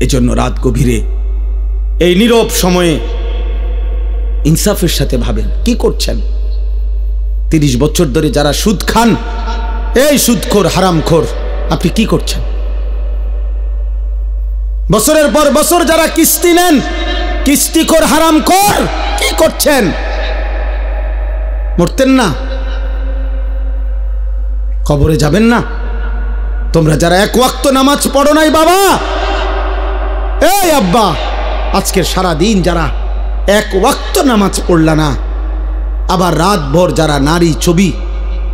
এজন্য রাত গভীরে এই নীরব সময়ে ইনসাফের সাথে ভাবেন কি করছেন। 30 বছর ধরে যারা সুদ খান, এই সুদখোর হারামখোর, আপনি কি করছেন? বছরের পর বছর যারা কিস্তি নেন, কিস্তিখোর হারামখোর, কি করছেন? মরতেন না? কবরে যাবেন না? তোমরা যারা এক ওয়াক্ত নামাজ পড়ো নাই বাবা, এই আব্বা, আজকের সারা দিন যারা এক ওয়াক্ত নামাজ পড়লা না, আবার রাত ভর যারা নারী ছবি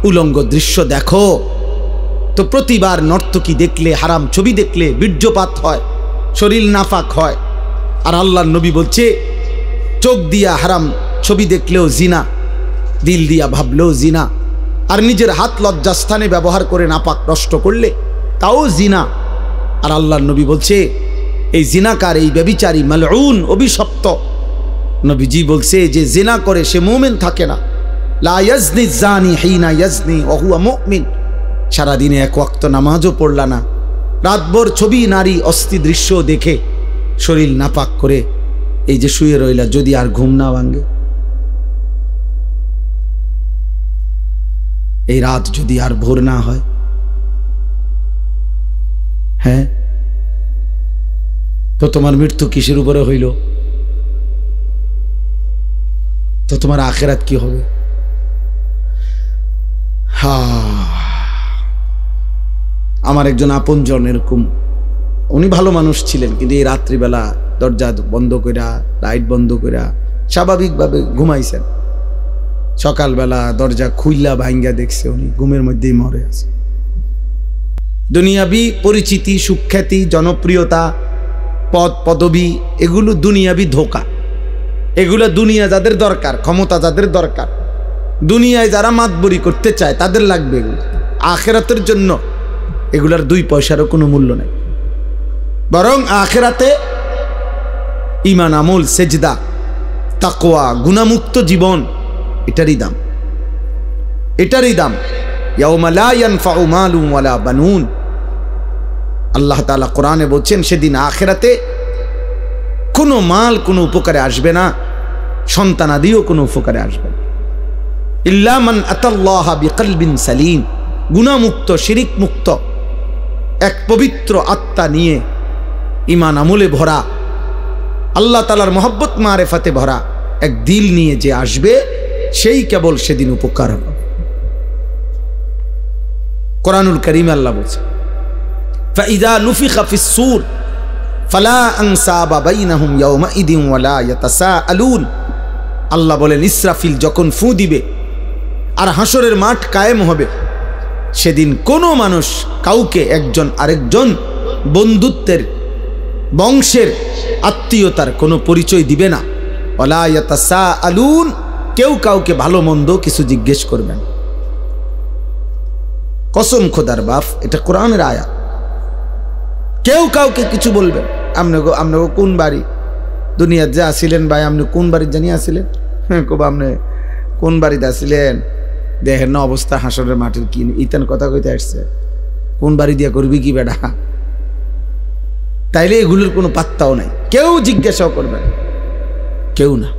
উলঙ্গ দৃশ্য দেখো, তো প্রতিবার নর্তকী দেখলে, হারাম ছবি দেখলে বীর্যপাত হয়, শরীর নাফাক হয়। আর আল্লাহর নবী বলছে চোখ দিয়া হারাম ছবি দেখলেও জিনা, দিল দিয়া ভাবলেও জিনা, আর নিজের হাত লজ্জাস্থানে ব্যবহার করে নাপাক নষ্ট করলে তাও জিনা। আর আল্লাহর নবী বলছে এই জিনাকার, এই ব্যভিচারী, মালউন, অভিশপ্ত। নবীজি বলছে যে জিনা করে সে মুমিন থাকে না। লা ইয়াজনি জানি হিনা ইয়াজনি ওয়া হুয়া মুমিন। সারাদিনে এক ওয়াক্ত নামাজও পড়লা না, রাতভর ছবি নারী অস্থি দৃশ্য দেখে শরীর নাপাক করে এই যে শুয়ে রইলা, যদি আর ঘুম না ভাঙে, এই রাত যদি আর ভোর না হয়, হ্যাঁ, তো তোমার মৃত্যু কিসের উপরে হইল? তো তোমার আখিরাত কি হবে? আমার একজন আপনজন এরকম, উনি ভালো মানুষ ছিলেন, কিন্তু এই রাত্রিবেলা দরজা বন্ধ কইরা, লাইট বন্ধ কইরা স্বাভাবিকভাবে ঘুমাইছেন। সকালবেলা দরজা খুইলা ভাঙ্গা দেখছে উনি ঘুমের মধ্যেই মরে আছে। দুনিয়াবি পরিচিতি, সুখ্যাতি, জনপ্রিয়তা, পদ পদবি, এগুলো দুনিয়াবি ধোকা। এগুলো দুনিয়া যাদের দরকার, ক্ষমতা যাদের দরকার, দুনিয়ায় যারা মাতবরি করতে চায় তাদের লাগবে এগুলো। আখিরাতের জন্য এগুলার 2 পয়সারও কোনো মূল্য নেই। বরং আখিরাতে ঈমান, আমল, সেজদা, তাকওয়া, গুনাহমুক্ত জীবন, এটারই দাম, এটারই দাম। ইয়াউমা লা ইয়ানফাউ মালুন ওয়ালা বানুন। আল্লাহ তাআলা কোরআনে বলছেন সেদিন আখিরাতে কোনো মাল কোনো উপকারে আসবে না, সন্তানাদিও কোনো উপকারে আসবে না। ইল্লা মান আতাল্লাহা বিকলবিন সালিম। গুনাহমুক্ত, শিরিক মুক্ত, এক পবিত্র আত্মা নিয়ে, ঈমান আমলে ভরা, আল্লাহ তাআলার মহব্বত মারেফাতে ভরা এক দিল নিয়ে যে আসবে, সেই কেবল সেদিন উপকার হবে। কোরআনুল কারীমে আল্লাহ বলছে ফাইযা নুফিখা ফিস-সূর ফালা আনসাবা বাইনাহুম ইয়াওমাইদিন ওয়ালা ইয়াতাসাআলুন। আল্লাহ বলেন ইসরাফিল যখন ফু দিবে আর হাসরের মাঠ কায়েম হবে, সেদিন কোনো মানুষ কাউকে একজন আরেকজন বন্ধুত্বের, বংশের, আত্মীয়তার কোনো পরিচয় দিবে না। ওয়ালা ইয়াতাসাআলুন, কেউ কাউকে ভালো মন্দ কিছু জিজ্ঞেস করবেন। কসম খোদার বাপ, এটা কোরআনের আয়াত। কেউ কাউকে কিছু বলবেন, আপনি কোন বাড়ি দুনিয়ার যে আসিলেন ভাই, আপনি কোন বাড়ির জানি আসিলেন? হ্যাঁ, কব আপনি কোন বাড়িতে আসিলেন? দেখেন না অবস্থা হাসরের মাটির, কি ইতান কথা কইতে আসছে, কোন বাড়ি দিয়া করবি কি বেটা? তাইলে এগুলোর কোনো পাত্তাও নাই, কেউ জিজ্ঞাসাও করবেন, কেউ না।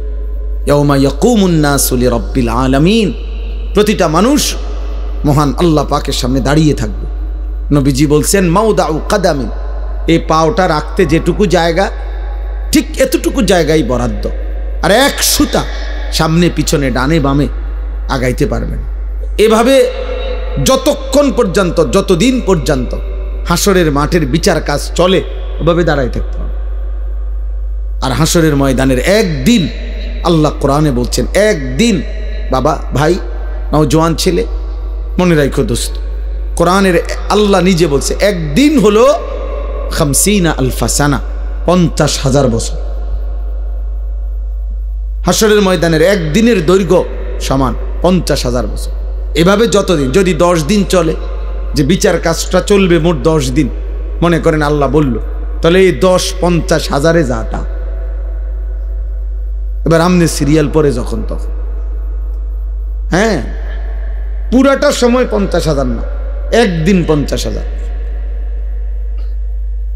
ইয়াউমা ইয়াকুমুন নাসু লিরাব্বিল আলামিন। প্রতিটা মানুষ মহান আল্লাহ পাকের সামনে দাঁড়িয়ে থাকবে। নবীজি বলছেন মাউদাউ কাদামিন, এই পাওটা রাখতে যেটুকু জায়গা, ঠিক এতটুকু জায়গায় বরাদ্দ, আর এক সুতা সামনে পিছনে ডানে বামে আগাইতে পারবেন। এভাবে যতক্ষণ পর্যন্ত, যতদিন পর্যন্ত হাসরের মাঠের বিচার কাজ চলে, ওভাবে দাঁড়াই থাকতে হবে। আর হাসরের ময়দানের একদিন, আল্লাহ কোরআনে বলছেন একদিন, বাবা, ভাই, নওজোয়ান ছেলে, মনে রাখো দোস্ত, কোরআনের আল্লাহ নিজে বলছে একদিন হলো 50 আলফা সানা, 50,000 বছর। হাসরের ময়দানের একদিনের দৈর্ঘ্য সমান 50,000 বছর। এভাবে যতদিন, যদি 10 দিন চলে, যে বিচার কাজটা চলবে মোট 10 দিন, মনে করেন আল্লাহ বলল, তাহলে এই 10 50,000-এ যাটা। এবার আমনে সিরিয়াল পরে যখন তখন, হ্যাঁ, পুরাটা সময় 50,000 না, একদিন 50,000,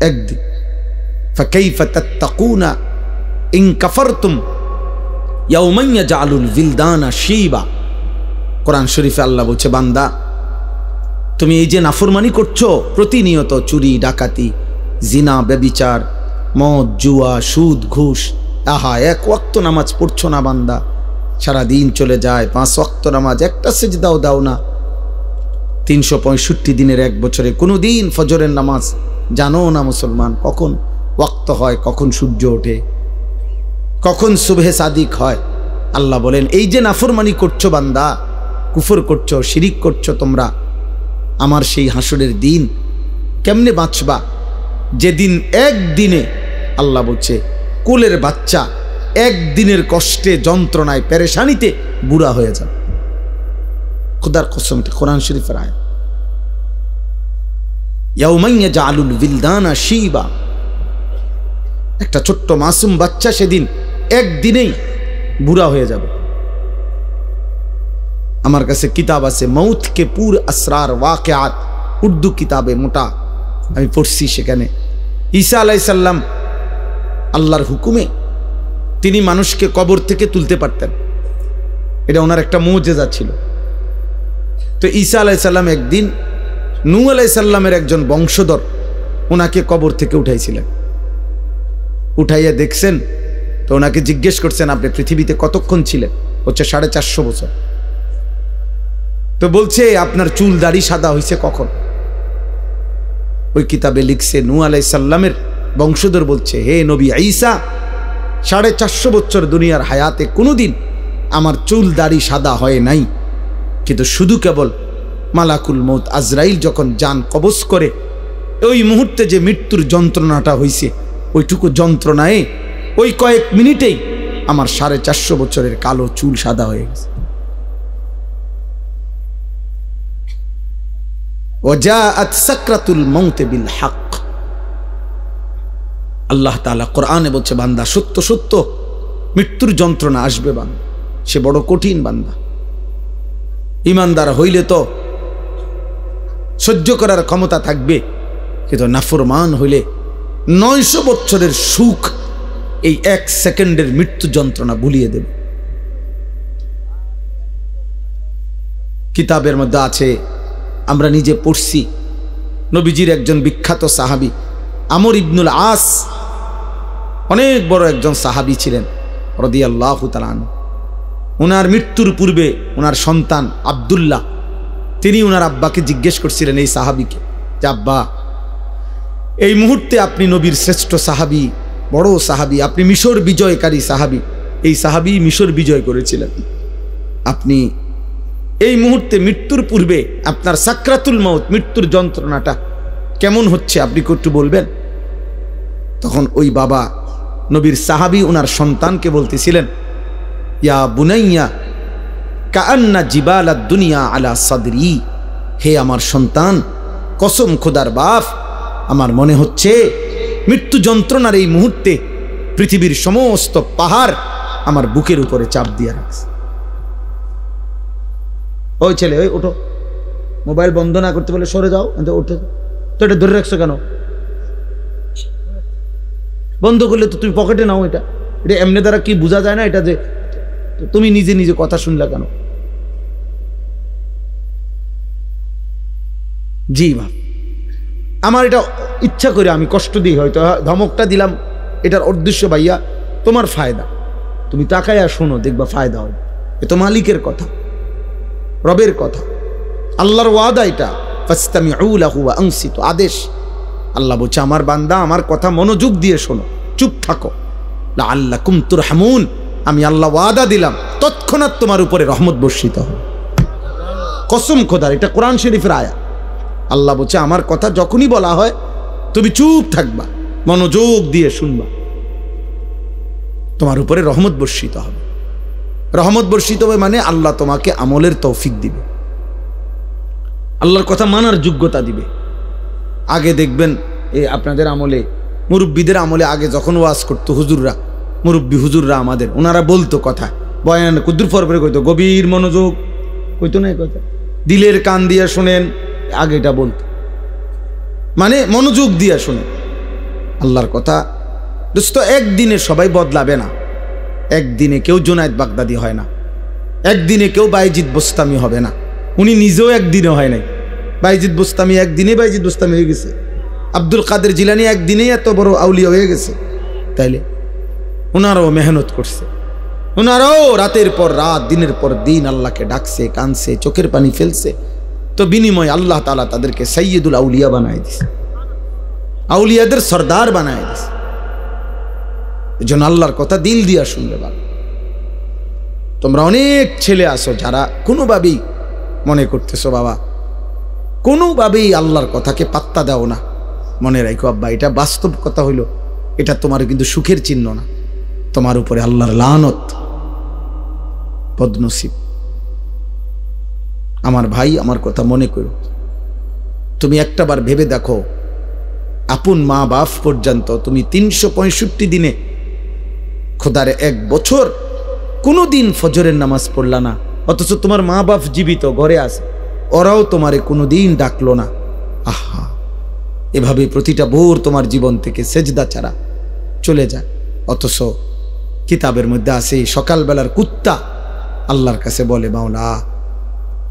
একদিন। ফাকাইফা তাত্তাকুনা ইন কাফারতুম ইয়াওমান ইয়াজআলুল বিলদানা শিবা। কোরআন শরীফে আল্লাহ বলছে, বান্দা তুমি এই যে নাফরমানি করছো প্রতিনিয়ত, চুরি ডাকাতি, জিনা, ব্যভিচার, মদ, জুয়া, সুদ, ঘুষ, আহা এক ওয়াক্ত নামাজ পড়ছো না বান্দা, সারাদিন চলে যায়, 5 ওয়াক্ত নামাজ, একটা সিজদাও দাও না, 365 দিনের এক বছরে কোনো দিন ফজরের নামাজ জানো না মুসলমান, কখন ওয়াক্ত হয়, কখন সূর্য ওঠে, কখন সুবহে সাদিক হয়। আল্লাহ বলেন এই যে নাফরমানি করছো বান্দা, কুফর করছো, শিরিক করছো তোমরা, আমার সেই হাসরের দিন কেমনে বাঁচবা, যেদিন একদিনে, আল্লাহ বলছে কোলের বাচ্চা একদিনের কষ্টে, যন্ত্রণায়, পেরেশানিতে বুড়া হয়ে যাবে। খোদার কসম, কোরআন শরীফের আয়াত। ইয়াউমান ইয়াজআলুল বিলদানা শিবা, একটা ছোট্ট মাসুম বাচ্চা সেদিন একদিনেই বুড়া হয়ে যাবে। আমার কাছে কিতাব আছে মৌত কে পুর আসরার ওয়াকিয়াত, উর্দু কিতাবে মোটা, আমি পড়ছি। সেখানে ঈসা আলাইহিস সালাম আল্লাহর হুকুমে তিনি মানুষকে কবর থেকে তুলতে পারতেন, এটা ওনার একটা মুজিজা ছিল। তো ঈসা আলাইহিস সালাম একদিন নূহ আলাইহিস সালামের একজন বংশধর ওনাকে কবর থেকে উঠাইছিলেন। উঠাইয়া দেখছেন, তো ওনাকে জিজ্ঞেস করছেন আপনি পৃথিবীতে কতক্ষণ ছিলেন? হচ্ছে 450 বছর। তো বলছে আপনার চুল দাড়ি সাদা হয়েছে কখন? ওই কিতাবে লিখছে নূহ আলাইহিস সালামের বংশধর বলছে, হে নবী ঈসা, 450 বছর দুনিয়ার হায়াতে কোনোদিন আমার চুল দাড়ি সাদা হয় নাই, কিন্তু শুধু কেবল মালাকুল মউত আজরাইল যখন জান কবজ করে ওই মুহূর্তে যে মৃত্যুর যন্ত্রণাটা হয়েছে, ওইটুকু যন্ত্রণায় ওই কয়েক মিনিটেই আমার 450 বছরের কালো চুল সাদা হয়ে গেছে। ওয়াজাআত সাকরাতুল মাউত বিল হক। আল্লাহ তাআলা কোরআনে বলছে, বান্দা সত্য সত্য মৃত্যুর যন্ত্রণা আসবে বান্দা, সে বড় কঠিন বান্দা। ইমানদার হইলে তো সহ্য করার ক্ষমতা থাকবে, কিন্তু নাফরমান হইলে 900 বছরের সুখ এই 1 সেকেন্ডের মৃত্যু যন্ত্রণা ভুলিয়ে দেবে। কিতাবের মধ্যে আছে, আমরা নিজে পড়ছি, নবীজির একজন বিখ্যাত সাহাবী আমর ইবনুল আস, অনেক বড় একজন সাহাবী ছিলেন রাদিয়াল্লাহু তাআলা আনহু। ওনার মৃত্যুর পূর্বে ওনার সন্তান আব্দুল্লাহ, তিনি ওনার আব্বাকে জিজ্ঞেস করছিলেন এই সাহাবীকে, যে আব্বা, এই মুহূর্তে আপনি নবীর শ্রেষ্ঠ সাহাবী, বড় সাহাবী, আপনি মিশর বিজয়কারী সাহাবী, এই সাহাবী মিশর বিজয় করেছিলেন, আপনি এই মুহূর্তে মৃত্যুর পূর্বে আপনার সাকরাতুল মাউত, মৃত্যুর যন্ত্রণাটা কেমন হচ্ছে আপনি একটু বলবেন? তখন ওই বাবা নবীর সাহাবী ওনার সন্তানকে বলতেছিলেন, ইয়া বুনাইয়া কাআন্না জিবালাদ দুনিয়া আলা সাদরি, হে আমার সন্তান, কসম খোদার বাপ, আমার মনে হচ্ছে মৃত্যু যন্ত্রণার এই মুহূর্তে পৃথিবীর সমস্ত পাহাড় আমার বুকের উপরে চাপ দিয়ে রাখছে। ওই ছেলে, ওই ওঠো, মোবাইল বন্ধ না করতে বলে সরে যাও, ওঠে তো, এটা ধরে রাখছো কেন? বন্ধ করলে তো তুমি পকেটে নাও, এটা এটা এমনি দ্বারা কি বোঝা যায় না এটা যে তুমি নিজে নিজে কথা শুনলা কেন? জি বাপ, আমার এটা ইচ্ছা করে আমি কষ্ট দিই, হয়তো ধমকটা দিলাম, এটার উদ্দেশ্য ভাইয়া তোমার ফায়দা, তুমি তাকায়া শোনো, দেখবা ফায়দা হবে। এ তো মালিকের কথা, রবের কথা, আল্লাহর ওয়াদা, এটা ফাসতামিউ লাহু ওয়া আনসিতু, আদেশ। আল্লাহ বলছে আমার বান্দা আমার কথা মনোযোগ দিয়ে শোনো, চুপ থাকো, লাআল্লাকুম তুরহামুন, আমি আল্লাহ ওয়াদা দিলাম তৎক্ষণাৎ তোমার উপরে রহমত বর্ষিত হবে। কসম খোদার, এটা কোরআন শরীফের আয়াত। আল্লাহ বলছে আমার কথা যখনই বলা হয় তুমি চুপ থাকবা, মনোযোগ দিয়ে শুনবা, তোমার উপরে রহমত বর্ষিত হবে। রহমত বর্ষিত হবে মানে আল্লাহ তোমাকে আমলের তৌফিক দিবে, আল্লাহর কথা মানার যোগ্যতা দিবে। আগে দেখবেন এই আপনাদের আমলে, মুরব্বীদের আমলে, আগে যখন ওয়াজ করতো হুজুররা, মুরব্বী হুজুররা আমাদের, ওনারা বলতো কথা, বয়ান কুদ্দুর ফর করে কইতো, গভীর মনোযোগ কইতো না, কথা দিলের কান দিয়ে শোনেন, আগে এটা বলতো, মানে মনোযোগ দিয়ে শোনেন। আল্লাহর কথা দোস্ত, একদিনে সবাই বদলাবে না। একদিনে কেউ জুনায়েদ বাগদাদি হয় না, একদিনে কেউ বাইজিদ বোস্তামি হবে না। উনি নিজেও একদিনে হয় নাই। বাইজিদ বোস্তামি একদিনে বাইজিদ বোস্তামি হয়ে গেছে। আব্দুল কাদের জিলানী একদিনেই এত বড় আউলিয়া হয়ে গেছে। তাইলে ওনারাও মেহনত করছে, ওনারাও রাতের পর রাত দিনের পর দিন আল্লাহকে ডাকছে, কানছে, চোখের পানি ফেলছে। তো বিনিময় আল্লাহ তাআলা তাদেরকে সাইয়্যিদুল আউলিয়া বানায় দিছে, আউলিয়াদের সর্দার বানায় দিছে। এজন্য আল্লাহর কথা দিল দিয়া শুনলে ভালো। তোমরা অনেক ছেলে আসো যারা কোনোভাবেই মনে করতেছো বাবা, কোনোভাবেই আল্লাহর কথাকে পাত্তা দাও না। মনে রাখো আব্বা, এটা বাস্তব কথা হইল, এটা তোমার কিন্তু সুখের চিহ্ন না, তোমার উপরে আল্লাহর লানত, বদনসিব। আমার ভাই, আমার কথা মনে করো। তুমি একটাবার ভেবে দেখো, আপন মা বাপ পর্যন্ত তুমি 365 দিনে, খোদারে 1 বছর কোনো দিন ফজরের নামাজ পড়লা না, অথচ তোমার মা বাপ জীবিত ঘরে আছে, ওরাও তোমারে কোনো দিন ডাকলো না। আহা, এভাবে প্রতিটা ভোর তোমার জীবন থেকে সেজদা ছাড়া চলে যায়। অথচ কিতাবের মধ্যে আছে সকালবেলার কুত্তা আল্লাহর কাছে বলে, মাওলা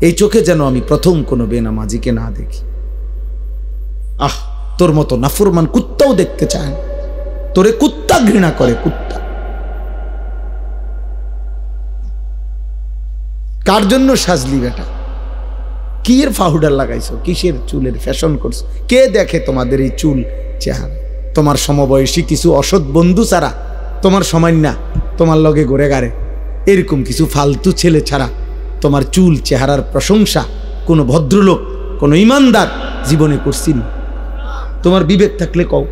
এই চোখে যেন আমি প্রথম কোনো বেনামাজিকে না দেখি। আহ, তোর মতো নাফরমান কুত্তাও দেখতে চায় না, তোরে কুত্তা ঘৃণা করে, কুত্তা। কার জন্য সাজলি বেটা? কি এর পাউডার লাগাইছো, কিসের চুলের ফ্যাশন করছো? কে দেখে তোমাদের এই চুল চেহারা? তোমার সমবয়সী কিছু অসৎ বন্ধু ছাড়া, তোমার সামান্য তোমার লগে ঘুরে গাড়ে এরকম কিছু ফালতু ছেলে ছাড়া তোমার চুল চেহারার প্রশংসা কোনো ভদ্রলোক, কোনো ইমানদার জীবনে করছিল? তোমার বিবেক থাকলে কও।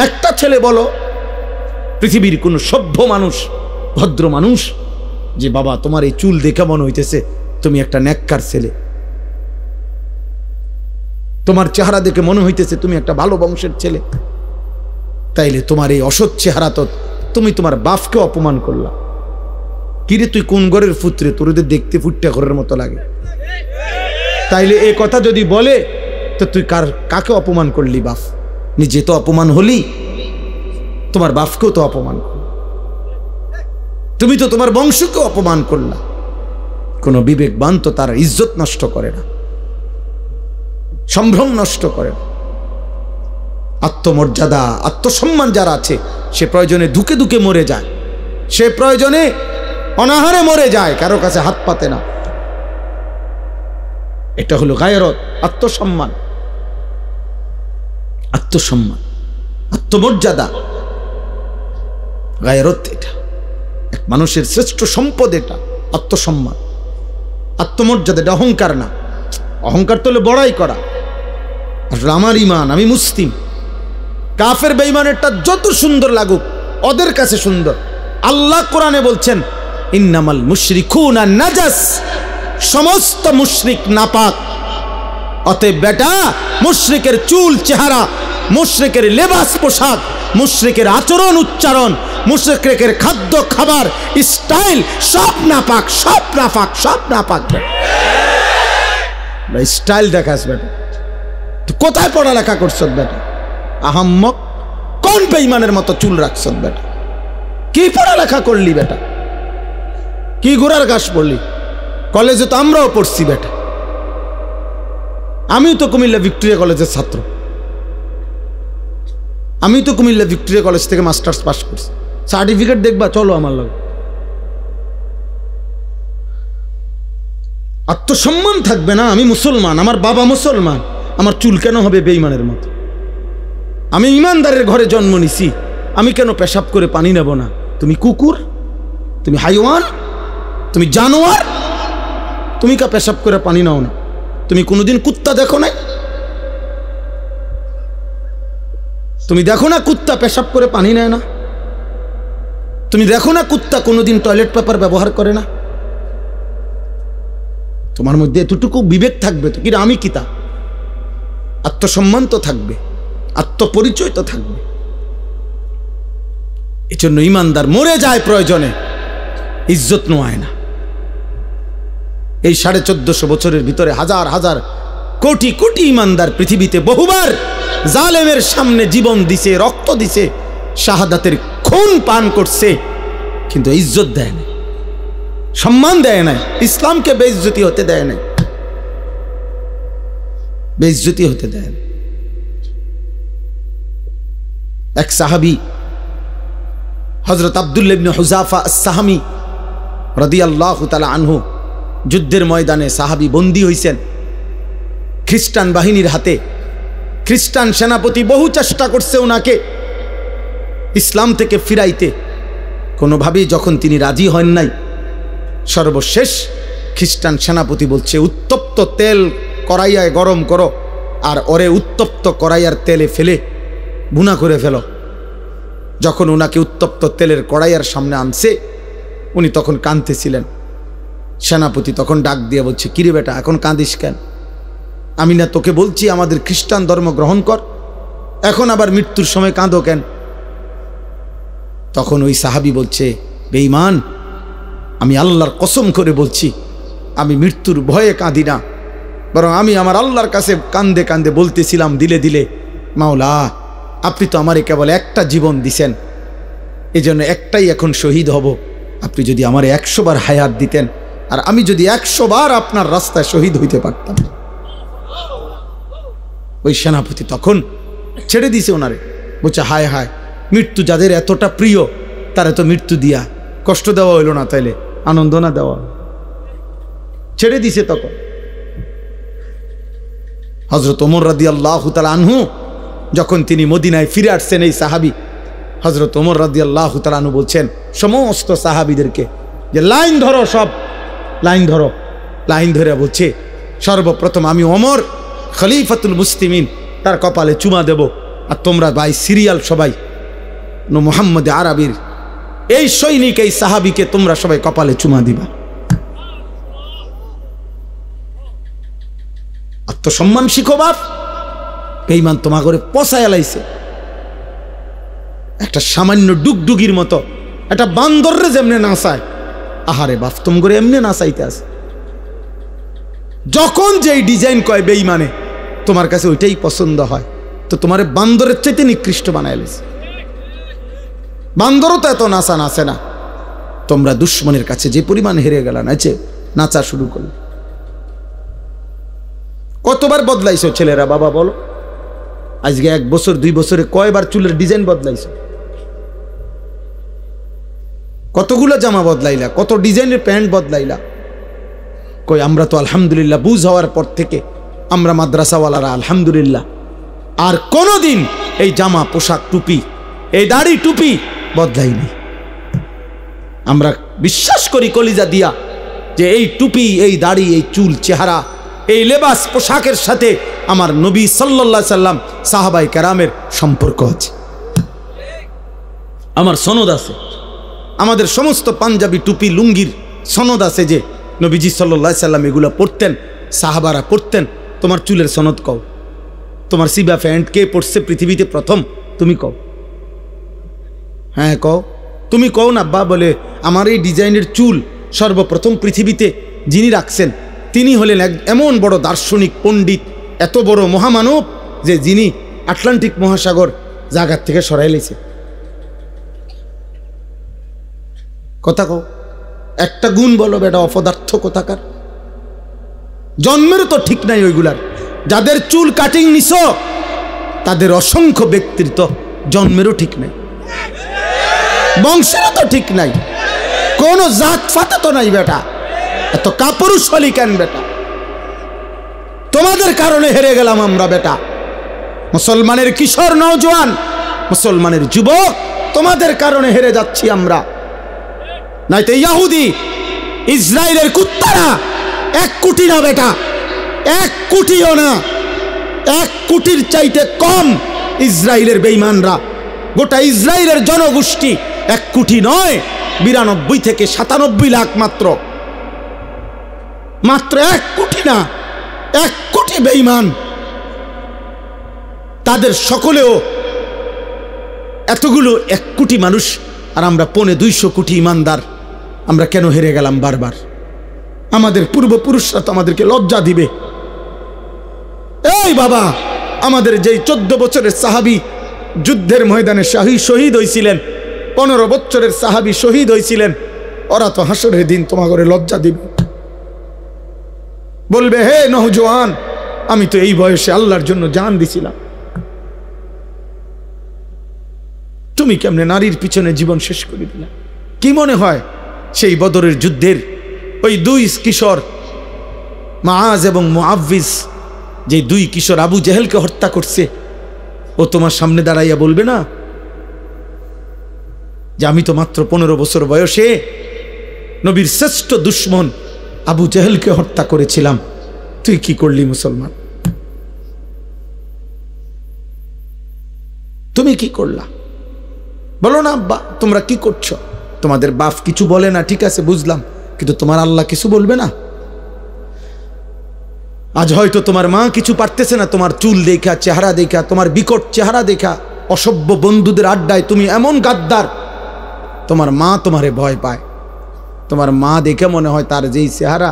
একটা ছেলে বলো পৃথিবীর কোনো সভ্য মানুষ, ভদ্র মানুষ, যে বাবা তোমার এই চুল দেখে মনে হইতেছে তুমি একটা নেককার ছেলে, তোমার চেহারা দেখে মনে হইতেছে তুমি একটা ভালো বংশের ছেলে। তাইলে তোমার এই অসৎ চেহারা তো তুমি তোমার বাপকে অপমান করলা। কিরে তুই কোন ঘরের পুত্রে, তোর দেখতে ফুটটা ঘরের মতো লাগে। তাইলে এই কথা যদি বলে তো তুই কাকে অপমান করলি? বাপ নিজে তো অপমান হলি, তোমার বাপকেও তো অপমান করলি, তুমি তো তোমার বংশকে অপমান করলা। কোনো বিবেকবান তো তার ইজ্জত নষ্ট করে না, সম্ভ্রম নষ্ট করে না। আত্মমর্যাদা, আত্মসম্মান যারা আছে, সে প্রয়োজনে ধুকে ধুকে মরে যায়, সে প্রয়োজনে অনাহারে মরে যায়, কারো কাছে হাত পাতে না। এটা হলো গায়রত, আত্মসম্মান, আত্মসম্মান, আত্মমর্যাদা, গায়রত। এটা এক মানুষের শ্রেষ্ঠ সম্পদ, এটা আত্মসম্মান, আত্মমর্যাদা। এটা অহংকার না। অহংকার তো হলো বড়াই করা। আসলে আমার ইমান, আমি মুসলিম। কাফের বেঈমানেরটা যত সুন্দর লাগুক, ওদের কাছে সুন্দর। আল্লাহ কোরআনে বলছেন, ইন্নামাল মুশরিকুনা নাজাস, সমস্ত মুশরিক নাপাক। অতএব বেটা, মুশরিকের চুল চেহারা, মুশরিকের লেবাস পোশাক, মুশরিকের আচরণ উচ্চারণ, মুশরিকের খাদ্য খাবার স্টাইল সব নাপাক, সব নাপাক, সব নাপাক। স্টাইল দেখাস বেটা, তুই কোথায় পড়ালেখা করছ বেটা? আহাম্মক, কোন বেঈমানের মতো চুল রাখছ বেটা? কি পড়ালেখা করলি বেটা? কি ঘোড়ার ঘাস পড়লি? কলেজে তো আমরাও পড়ছি বেটা। আমি তো কুমিল্লা ভিক্টোরিয়া কলেজের ছাত্র, আমি তো কুমিল্লা ভিক্টোরিয়া কলেজ থেকে মাস্টার্স পাস করছি। সার্টিফিকেট দেখবা, চলো আমার লগে। আত্মসম্মান থাকবে না? আমি মুসলমান, আমার বাবা মুসলমান, আমার চুল কেন হবে বেঈমানের মতো? আমি ইমানদারের ঘরে জন্ম নিছি, আমি কেন পেশাব করে পানি নেব না? তুমি কুকুর, তুমি হাইওয়ান, তুমি জানোয়ার, তুমি কা পেশাব করে পানি নাও না? তুমি কোনোদিন কুত্তা দেখো নাই? তুমি দেখো না কুত্তা পেশাব করে পানি নেয় না? তুমি দেখো না কুত্তা কোনোদিন টয়লেট পেপার ব্যবহার করে না? তোমার মধ্যে এতটুকু বিবেক থাকবে তো, কিন্তু আমি কিতা, আত্মসম্মান তো থাকবে, আত্মপরিচয় তো থাকবে। এই জন্য ইমানদার মরে যায় প্রয়োজনে, ইজ্জত নোয়ায় না। এই 1450 বছরের ভিতরে হাজার হাজার কোটি কোটি ইমানদার পৃথিবীতে বহুবার জালেমের সামনে জীবন দিছে, রক্ত দিছে, শাহাদাতের খুন পান করছে, কিন্তু ইজ্জত দেয় না, সম্মান দেয় না, ইসলামকে বেইজ্জতি হতে দেয় না, বেইজ্জতি হতে দেয় না। এক সাহাবী হযরত আব্দুল্লাহ ইবনে হুযাফা আস-সাহামী রাদিয়াল্লাহু তাআলা আনহু, যুদ্ধের ময়দানে সাহাবী বন্দী হইছেন খ্রিস্টান বাহিনীর হাতে। খ্রিস্টান সেনাপতি বহু চেষ্টা করছে ওনাকে ইসলাম থেকে ফিরাইতে, কোনোভাবেই যখন তিনি রাজি হন নাই, সর্বশেষ খ্রিস্টান সেনাপতি বলছে, উত্তপ্ত তেল কড়াইয়ায় গরম করো, আর ওরে উত্তপ্ত কড়াইয়ার তেলে ফেলে ভুনা করে ফেলো। যখন ওনাকে উত্তপ্ত তেলের কড়াইয়ার সামনে আনছে, উনি তখন কাঁদতেছিলেন। সেনাপতি তখন ডাক দিয়ে বলছে, কিরে বেটা, এখন কাঁদিস কেন? আমি না তোকে বলছি আমাদের খ্রিস্টান ধর্ম গ্রহণ কর, এখন আবার মৃত্যুর সময় কাঁদো কেন? তখন ওই সাহাবী বলছে, বেঈমান, আমি আল্লাহর কসম করে বলছি, আমি মৃত্যুর ভয়ে কাঁদি না, বরং আমি আমার আল্লাহর কাছে কান্দে কান্দে বলতেছিলাম দিলে দিলে, মাওলা, আপনি তো আমারে কেবল একটা জীবন দিছেন, এজন্য একটাই এখন শহীদ হব। আপনি যদি আমারে 100 বার হায়াত দিতেন, আর আমি যদি 100 বার আপনার রাস্তায় শহীদ হইতে পারতাম। ওই সেনাপতি তখন ছেড়ে দিছে ওনারে, বলছে, হায় হায়, মৃত্যু যাদের এতটা প্রিয় তারা তো মৃত্যু দিয়া কষ্ট দেওয়া হইল না, তাইলে আনন্দ না দেওয়া, ছেড়ে দিছে। তখন হযরত ওমর রাদিয়াল্লাহু তাআলা আনহু যখন তিনি মদিনায় ফিরে আসছেন, এই সাহাবী হযরত ওমর রাদিয়াল্লাহু তাআলা আনহু বলছেন সমস্ত সাহাবীদেরকে যে লাইন ধরো, সব লাইন ধরো। লাইন ধরে বলছে, সর্বপ্রথম আমি ওমর খলিফাতুল মুসলিমিন তার কপালে চুমা দেব, আর তোমরা ভাই সিরিয়াল সবাই মুহাম্মদ আরবির এই সৈনিক, এই সাহাবীকে তোমরা সবাই কপালে চুমা দিবা। আত্মসম্মান শিখো বাপ, বেঈমান তোমা করে পচায় লাইছে। একটা সামান্য ডুগডুগির মতো একটা বান্দররে যেমনে নাচায়, আহারে বাপ, তোম করে এমনি নাচাইতে আছে। যখন যেই ডিজাইন কয় বেঈমানে, তোমার কাছে ওইটাই পছন্দ হয়, তো তোমার বান্দরের চাইতে নিকৃষ্ট বানায় লাইছে। বান্দরও তো এত নাচা নাচে না। তোমরা দুশ্মনের কাছে যে পরিমাণ হেরে গেল, নাচে নাচা শুরু করল। কতবার বদলাইছো ছেলেরা বাবা বলো? আজকে 1 বছর 2 বছরে কয়বার চুলের ডিজাইন বদলাইছো? কতগুলো জামা বদলাইলা, কত ডিজাইনের প্যান্ট বদলাইলা? কই আমরা তো আলহামদুলিল্লাহ বুঝ হওয়ার পর থেকে আমরা মাদ্রাসাওয়ালারা আলহামদুলিল্লাহ আর কোনোদিন এই জামা পোশাক টুপি এই দাড়ি টুপি বদলাইনি। আমরা বিশ্বাস করি কলিজা দিয়া যে এই টুপি, এই দাড়ি, এই চুল, চেহারা, এই লেবাস পোশাকের সাথে আমার নবী সাল্লাল্লাহু আলাইহি সাল্লাম, সাহাবায়ে কেরামের সম্পর্ক আছে। আমার সনদ আছে, আমাদের সমস্ত পাঞ্জাবি টুপি লুঙ্গির সনদ আছে যে নবীজি সাল্লাল্লাহু আলাইহি সাল্লাম এগুলো পরতেন, সাহাবারা পরতেন। তোমার চুলের সনদ কও, তোমার সিবা প্যান্ট কে পরছে পৃথিবীতে প্রথম, তুমি কও। হ্যাঁ কও, তুমি কও না। আব্বা বলে, আমার এই ডিজাইনের চুল সর্বপ্রথম পৃথিবীতে যিনি রাখছেন তিনি হলেন এমন বড় দার্শনিক পণ্ডিত, এত বড় মহামানব যে যিনি আটলান্টিক মহাসাগর জায়গার থেকে সরাই লেছে। কথা কও, একটা গুণ বলো বেটা, অপদার্থ কোথাকার। জন্মেরও তো ঠিক নাই ওইগুলার। যাদের চুল কাটিং নিছ তাদের অসংখ্য ব্যক্তিত্ব জন্মেরও ঠিক নাই, বংশেরও তো ঠিক নাই, কোন জাত ফাতা তো নাই বেটা। এত কাপুরুষ হলি কেন বেটা? তোমাদের কারণে হেরে গেলাম আমরা বেটা। মুসলমানের কিশোর নওজোয়ান, মুসলমানের যুবক, তোমাদের কারণে হেরে যাচ্ছি আমরা। নাইতে ইহুদি ইসরায়েলের কুত্তারা 1 কোটি না বেটা, 1 কোটিও না, 1 কোটির চাইতে কম ইসরায়েলের বেঈমানরা। গোটা ইসরায়েলের জনগোষ্ঠী 1 কোটি নয়, 92 থেকে 97 লাখ মাত্র, মাত্র 1 কোটি না, 1 কোটি বেঈমান। তাদের সকলেও এতগুলো 1 কোটি মানুষ, আর আমরা 250 কোটি ইমানদার। আমরা কেন হেরে গেলাম বারবার? আমাদের পূর্বপুরুষরা তো আমাদেরকে লজ্জা দিবে। এই বাবা, আমাদের যেই 14 বছরের সাহাবী যুদ্ধের ময়দানে শহীদ হয়েছিলেন, 15 বছরের সাহাবী শহীদ হয়েছিলেন, ওরা তো হাসরের দিন তোমাকে লজ্জা দিবে, বলবে হে নওজোয়ান, আমি তো এই বয়সে আল্লাহর জন্য জান দিছিলাম, তুমি কেমনে নারীর পিছনে জীবন শেষ করে দিলা। কি মনে হয় সেই বদরের যুদ্ধের ওই 2 কিশোর মাআজ এবং মুআব্বিজ, যে 2 কিশোর আবু জেহেলকে হত্যা করছে, ও তোমার সামনে দাঁড়াইয়া বলবে না যে আমি তো মাত্র 15 বছর বয়সে নবীর শ্রেষ্ঠ দুশ্মন আবু জেহেলকে হত্যা করেছিলাম, তুই কি করলি মুসলমান, তুমি কি করলা? বলো না আব্বা তোমরা কি করছো? তোমাদের বাপ কিছু বলে না, ঠিক আছে বুঝলাম, কিন্তু তোমার আল্লাহ কিছু বলবে না? আজ হয়তো তোমার মা কিছু পারতেছে না, তোমার চুল দেখা, চেহারা দেখা, তোমার বিকট চেহারা দেখা, অসভ্য বন্ধুদের আড্ডায় তুমি এমন গাদ্দার, তোমার মা তোমারে ভয় পায়। তোমার মা দেখে মনে হয় তার যেই চেহারা,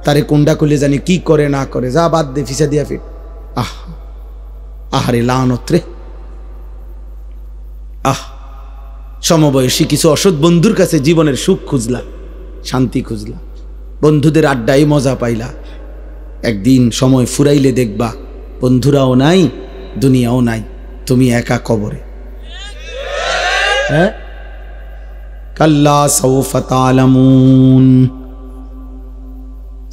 তারে কুন্ডা খুলে জানি কি করে না করে, যা বাদ দে, ফিসা দিয়া ফির। আহারে লানত রে। সমবয়সী কিছু অসৎ বন্ধুর কাছে জীবনের সুখ খুঁজলা, শান্তি খুঁজলা, বন্ধুদের আড্ডায় মজা পাইলা, একদিন সময় ফুরাইলে দেখবা বন্ধুরাও নাই, দুনিয়াও নাই, তুমি একা কবরে। হ্যাঁ, কাল্লা সাউফা তা'লামুন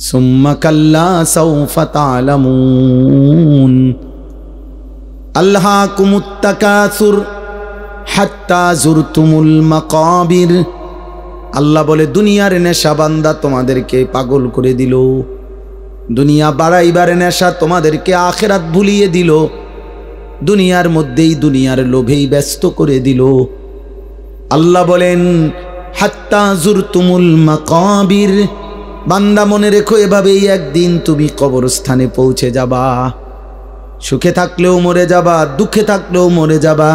সুম্মা কাল্লা সাউফা তা'লামুন আলহাকুমুত তাকাসুর হাত্তা জুরতুমুল মাকাবির। আল্লাহ বলে দুনিয়ার নেশা বান্দা তোমাদেরকে পাগল করে দিল, দুনিয়া বাড়াইবার নেশা তোমাদেরকে আখিরাত ভুলিয়ে দিল, দুনিয়ার মধ্যেই দুনিয়ার লোভেই ব্যস্ত করে দিল। আল্লাহ বলেন হাত্তা জুরতুমুল মাকাবির, বান্দা মনে রেখো এভাবেই একদিন তুমি কবরস্থানে পৌঁছে যাবা, সুখে থাকলেও মরে যাবা, দুঃখে থাকলেও মরে যাবা,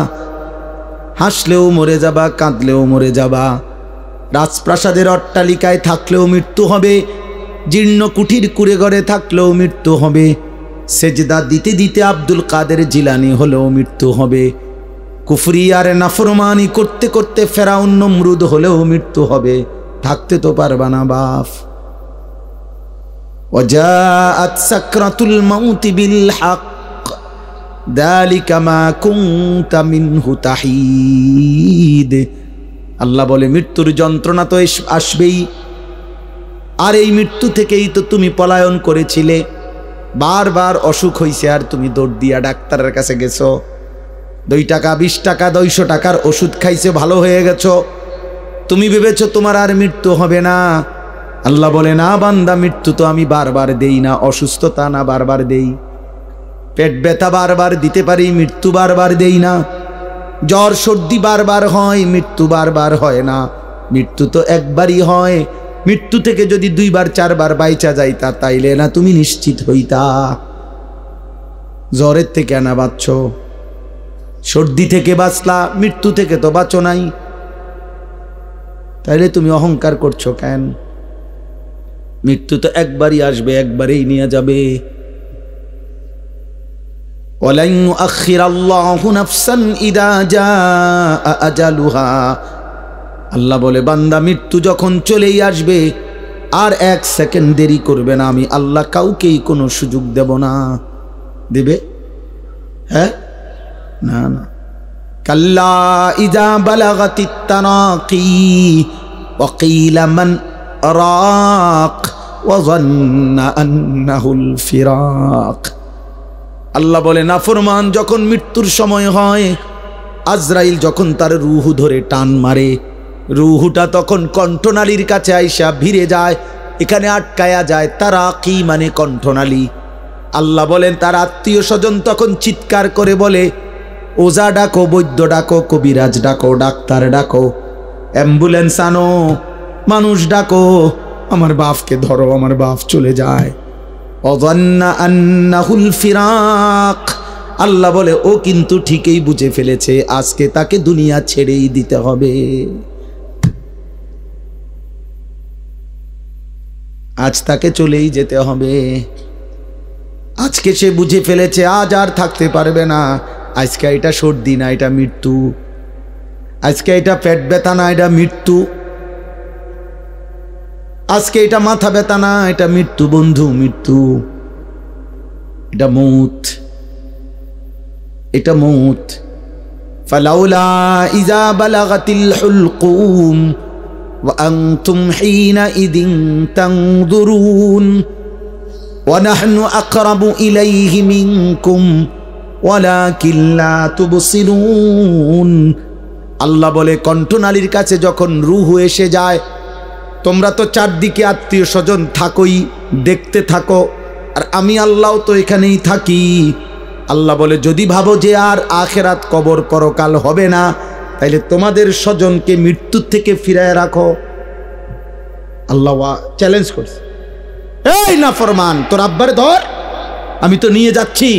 হাসলেও মরে যাবা, কাঁদলেও মরে যাবা, রাজপ্রাসাদের অট্টালিকায় থাকলেও মৃত্যু হবে, জীর্ণ কুঠির কুড়ে ঘরে থাকলেও মৃত্যু হবে, সেজদা দিতে দিতে আব্দুল কাদের জিলানি হলেও মৃত্যু হবে, কুফরি আর নাফরমানি করতে করতে ফেরাউন নমরুদ হলেও মৃত্যু হবে, থাকতে তো পারবা না বাপ। ওয়াজাআত সাকরাতুল মাউতি বিল হক যালিকা মা কুনতা মিনহু তাহিদ। আল্লাহ বলে মৃত্যুর যন্ত্রণা তো আসবেই, আর এই মৃত্যু থেকেই তো তুমি পলায়ন করেছিলে, বারবার অসুখ হইছে আর তুমি দৌড় দিয়া ডাক্তারের কাছে গেছো, 2 টাকা 20 টাকা 200 টাকার ওষুধ খাইছে, ভালো হয়ে গেছো, তুমি ভেবেছো তোমার আর মৃত্যু হবে না। আল্লাহ বলে না বান্দা, মৃত্যু তো আমি বারবার দেই না, অসুস্থতা না বারবার দেই, পেট ব্যথা বারবার দিতে পারি, মৃত্যু বারবার দেই না, জ্বর সর্দি বারবার হয়, মৃত্যু বারবার হয় না, মৃত্যু তো একবারই হয়। মৃত্যু থেকে যদি 2 বার 4 বার বাইচা যাইতা তাইলে না তুমি নিশ্চিত হইতা। জ্বরের থেকে না বাঁচছ, সর্দি থেকে বাঁচলা, মৃত্যু থেকে তো বাঁচো নাই, তাইলে তুমি অহংকার করছো কেন? মৃত্যু তো একবারই আসবে, একবারেই নিয়ে যাবে। ওয়ালান ইউআখিরাল্লাহু নাফসান ইযা জাআ আজালুহা। আল্লাহ বলে বান্দা মৃত্যু যখন চলেই আসবে আর 1 সেকেন্ড দেরি করবে না, আমি আল্লাহ কাউকেই কোনো সুযোগ দেব না। দেবে? হ্যাঁ, না না। কাল্লা ইযা বালাগাতিত তারাকি ওয়া কিলা মান রাক ওয়া যান্না আন্নাহুল ফিরাক। আল্লাহ বলে নাফরমান যখন মৃত্যুর সময় হয়, আজরাইল যখন তার রূহ ধরে টান মারে, রূহটা তখন কণ্ঠনালীর কাছে আইসা ভিড়ে যায়, এখানে আটকায়া যায়। তারাকি মানে কণ্ঠনালী। আল্লাহ বলেন তার আত্মীয় স্বজন তখন চিৎকার করে বলে ওজা ডাকো, বৈদ্য ডাকো, কবিরাজ ডাকো, ডাক্তার ডাকো, অ্যাম্বুলেন্স আনো, মানুষ ডাকো, আমার বাপকে ধরো, আমার বাপ চলে যায়। অযান্না আন্নাহুল ফিরাক। আল্লাহ বলে ও কিন্তু ঠিকই বুঝে ফেলেছে আজকে তাকে দুনিয়া ছেড়েই দিতে হবে, আজ তাকে চলেই যেতে হবে। আজকে সে বুঝে ফেলেছে আজ আর থাকতে পারবে না। আজকে এটা সর্দি না, এটা মৃত্যু। আজকে এটা পেট ব্যথা না, এটা মৃত্যু। আজকে এটা মাথা ব্যথা না, এটা মৃত্যু বন্ধু, মৃত্যু। এটা মৌত, এটা মৌত। ফালাউলা ইযা বালাগাতিল হুলকুম ওয়া আনতুম হিনাইযিন তানজুরুন ওয়া নাহনু আকরাবু ইলাইহি মিনকুম ওয়ালাকিন লা তুবসিরুন। আল্লাহ বলে, কণ্ঠনালীর কাছে যখন রূহ এসে যায়, তোমরা তো চারদিকে আত্মীয় স্বজন থাকোই, দেখতে থাকো, আর আমি আল্লাহ তো এখানেই থাকি। আল্লাহ বলে, যদি ভাবো যে আর আখেরাত কবর পরকাল হবে না, তাইলে তোমাদের স্বজনকে মৃত্যুর থেকে ফিরায় রাখো। আল্লাহ চ্যালেঞ্জ করছে, এই নাফরমান, তোর আব্বারে ধর, আমি তো নিয়ে যাচ্ছি।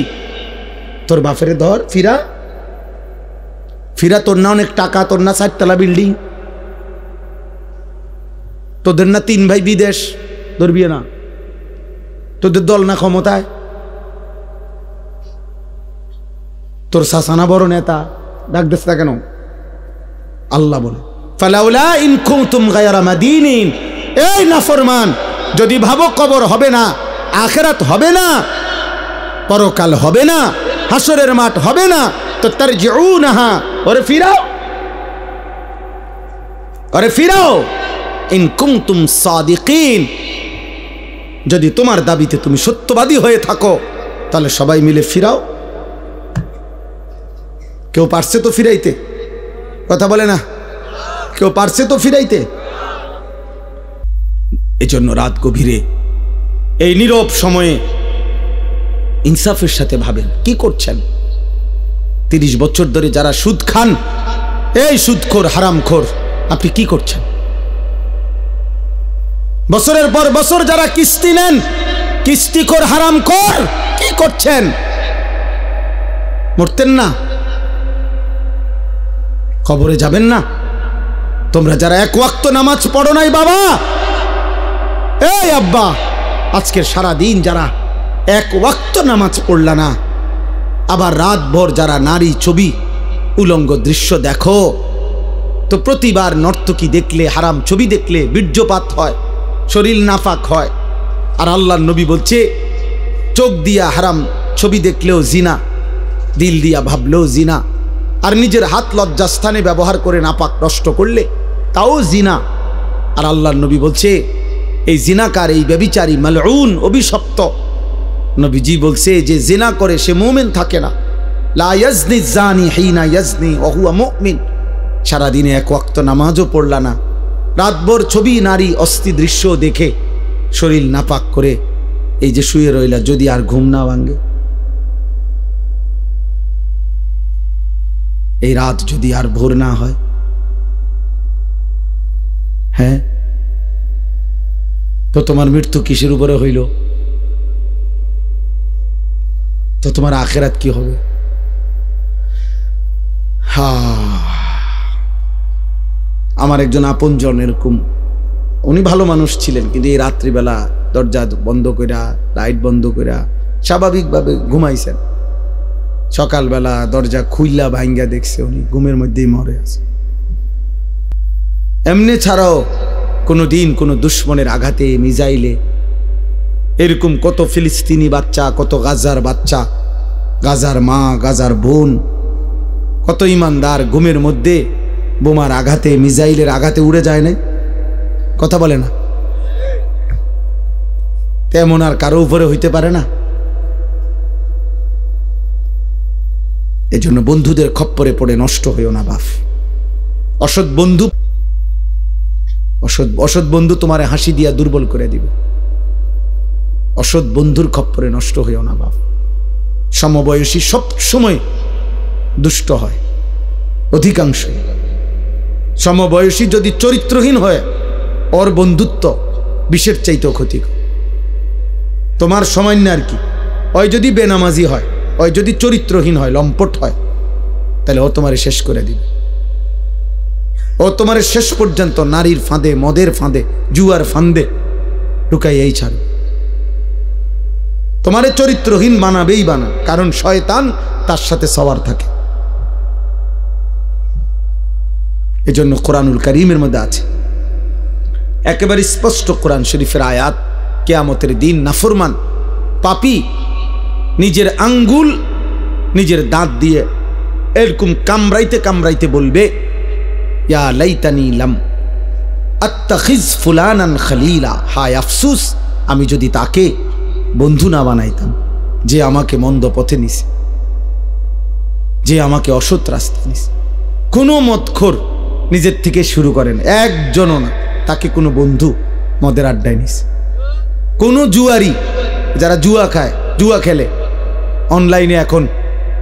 তোর বাপেরে ধর, ফিরা ফিরা। তোর না অনেক টাকা, তোর না 4 তলা বিল্ডিং, তোদের না 3 ভাই বিদেশ, ধরবি না? তোদের দল না ক্ষমতায়? তোর শাসানা বড় নেতা, ডাক দিস না কেন? আল্লাহ বলে, ফালাউলা ইন কুনতুম গায়রা মাদিনিন। এই নাফরমান, যদি ভাবো কবর হবে না, আখিরাত হবে না, পরকাল হবে না, হাসরের মাঠ হবে না, তো তারজিউনাহা, ওরে ফিরাও, ওরে ফিরাও। ইন কুনতুম সাদিকিন, যদি তোমার দাবিতে তুমি সত্যবাদী হয়ে থাকো, তাহলে সবাই মিলে ফিরাও। কেউ পারছে তো ফিরাইতে? কথা বলে না, কেউ পারছে তো ফিরাইতে? এজন্য রাত গভীরে এই নীরব সময়ে ইনসাফের সাথে ভাবেন কি করছেন। 30 বছর ধরে যারা সুদ খান, এই সুদখোর, হারামখোর, আপনি কি করছেন? বছরের পর বছর যারা কিস্তি নেন, কিস্তিখোর, হারামখোর, কি করছেন? মরতেন না? কবরে যাবেন না? তোমরা যারা 1 ওয়াক্ত নামাজ পড়ো নাই বাবা, এই আব্বা, আজকের সারা দিন যারা 1 ওয়াক্ত নামাজ পড়লা না, আবার রাতভর যারা নারী ছবি, উলঙ্গ দৃশ্য দেখো, তো প্রতিবার নর্তকী দেখলে, হারাম ছবি দেখলে বীর্যপাত হয়, শরীর নাফাক হয়। আর আল্লাহর নবী বলছে, চোখ দিয়া হারাম ছবি দেখলেও জিনা, দিল দিয়া ভাবলেও জিনা, আর নিজের হাত লজ্জাস্থানে ব্যবহার করে নাপাক নষ্ট করলে তাও জিনা। আর আল্লাহর নবী বলছে, এই জিনাকার, এই ব্যভিচারী, মালউন, অভিশপ্ত। নবীজি বলছে, যে জিনা করে সে মুমিন থাকে না। লা ইয়াজনি জানি হিনা ইয়াজনি ওয়া হুয়া মুমিন। সারাদিনে 1 ওয়াক্ত নামাজও পড়লা না, রাতভর ছবি, নারী, অস্থি দৃশ্য দেখে শরীর নাপাক করে এই যে শুয়ে রইলা, যদি আর ঘুম না ভাঙে, এই রাত যদি আর ভোর না হয়, হ্যাঁ, তো তোমার মৃত্যু কিসের উপরে হইল? তো তোমার আখিরাত কি হবে? আমার একজন আপনজন এরকম, উনি ভালো মানুষ ছিলেন, কিন্তু এই রাত্রিবেলা দরজা বন্ধ কইরা, লাইট বন্ধ কইরা স্বাভাবিকভাবে ঘুমাইছেন। সকালবেলা দরজা খুইলা ভাঙ্গা দেখছে উনি ঘুমের মধ্যেই মরে আছে। এমনি ছাড়াও কোনো দিন কোনো দুশ্মনের আঘাতে, মিজাইলে, এরকম কত ফিলিস্তিনি বাচ্চা, কত গাজার বাচ্চা, গাজার মা, গাজার বোন, কত ইমানদার ঘুমের মধ্যে বোমার আঘাতে, মিজাইলের আঘাতে উড়ে যায় না? কথা বলে না? তেমন আর কারো উপরে হইতে পারে না। এজন্য বন্ধুদের খপ্পরে পড়ে নষ্ট হইও না বাপ। অসৎ বন্ধু, অসৎ বন্ধু তোমারে হাসি দিয়া দুর্বল করে দিবে। অসৎ বন্ধুর খপ্পরে নষ্ট হইও না বাপ। সমবয়সী সব সময় দুষ্ট হয়, অধিকাংশ। সমবয়সী যদি চরিত্রহীন হয়, ওর বন্ধুত্ব বিষের চাইতেও ক্ষতিকর। তোমার সামান্য আর কি, ওই যদি বেনামাজি হয়, ওই যদি চরিত্রহীন হয়, লম্পট হয়, তাহলে ও তোমারে শেষ করে দিবে। ও তোমারে শেষ পর্যন্ত নারীর ফাঁদে, মদের ফাঁদে, জুয়ার ফাঁদে ঢুকাইয়াই ছাড়বে। তোমারে চরিত্রহীন বানাবেই বানাবে, কারণ শয়তান তার সাথে সওয়ার থাকে। এজন্য কোরআনুল কারীমের মধ্যে আছে একেবারে স্পষ্ট, কোরআন শরীফের আয়াত, কিয়ামতের দিন নাফরমান পাপী নিজের আঙ্গুল নিজের দাঁত দিয়ে এরকম কামড়াইতে কামড়াইতে বলবে, ইয়া লাইতানি লাম আত্তাখিজ ফুলানান খলিলা, হায় আফসুস আমি যদি তাকে বন্ধু না বানাইতাম, যে আমাকে মন্দ পথে নিছে, যে আমাকে অসৎ রাস্তা নিছে। কোনো মদখোর নিজের থেকে শুরু করেন, একজনও না, তাকে কোনো বন্ধু মদের আড্ডায় নিছে। কোনো জুয়ারি, যারা জুয়া খায়, জুয়া খেলে অনলাইনে, এখন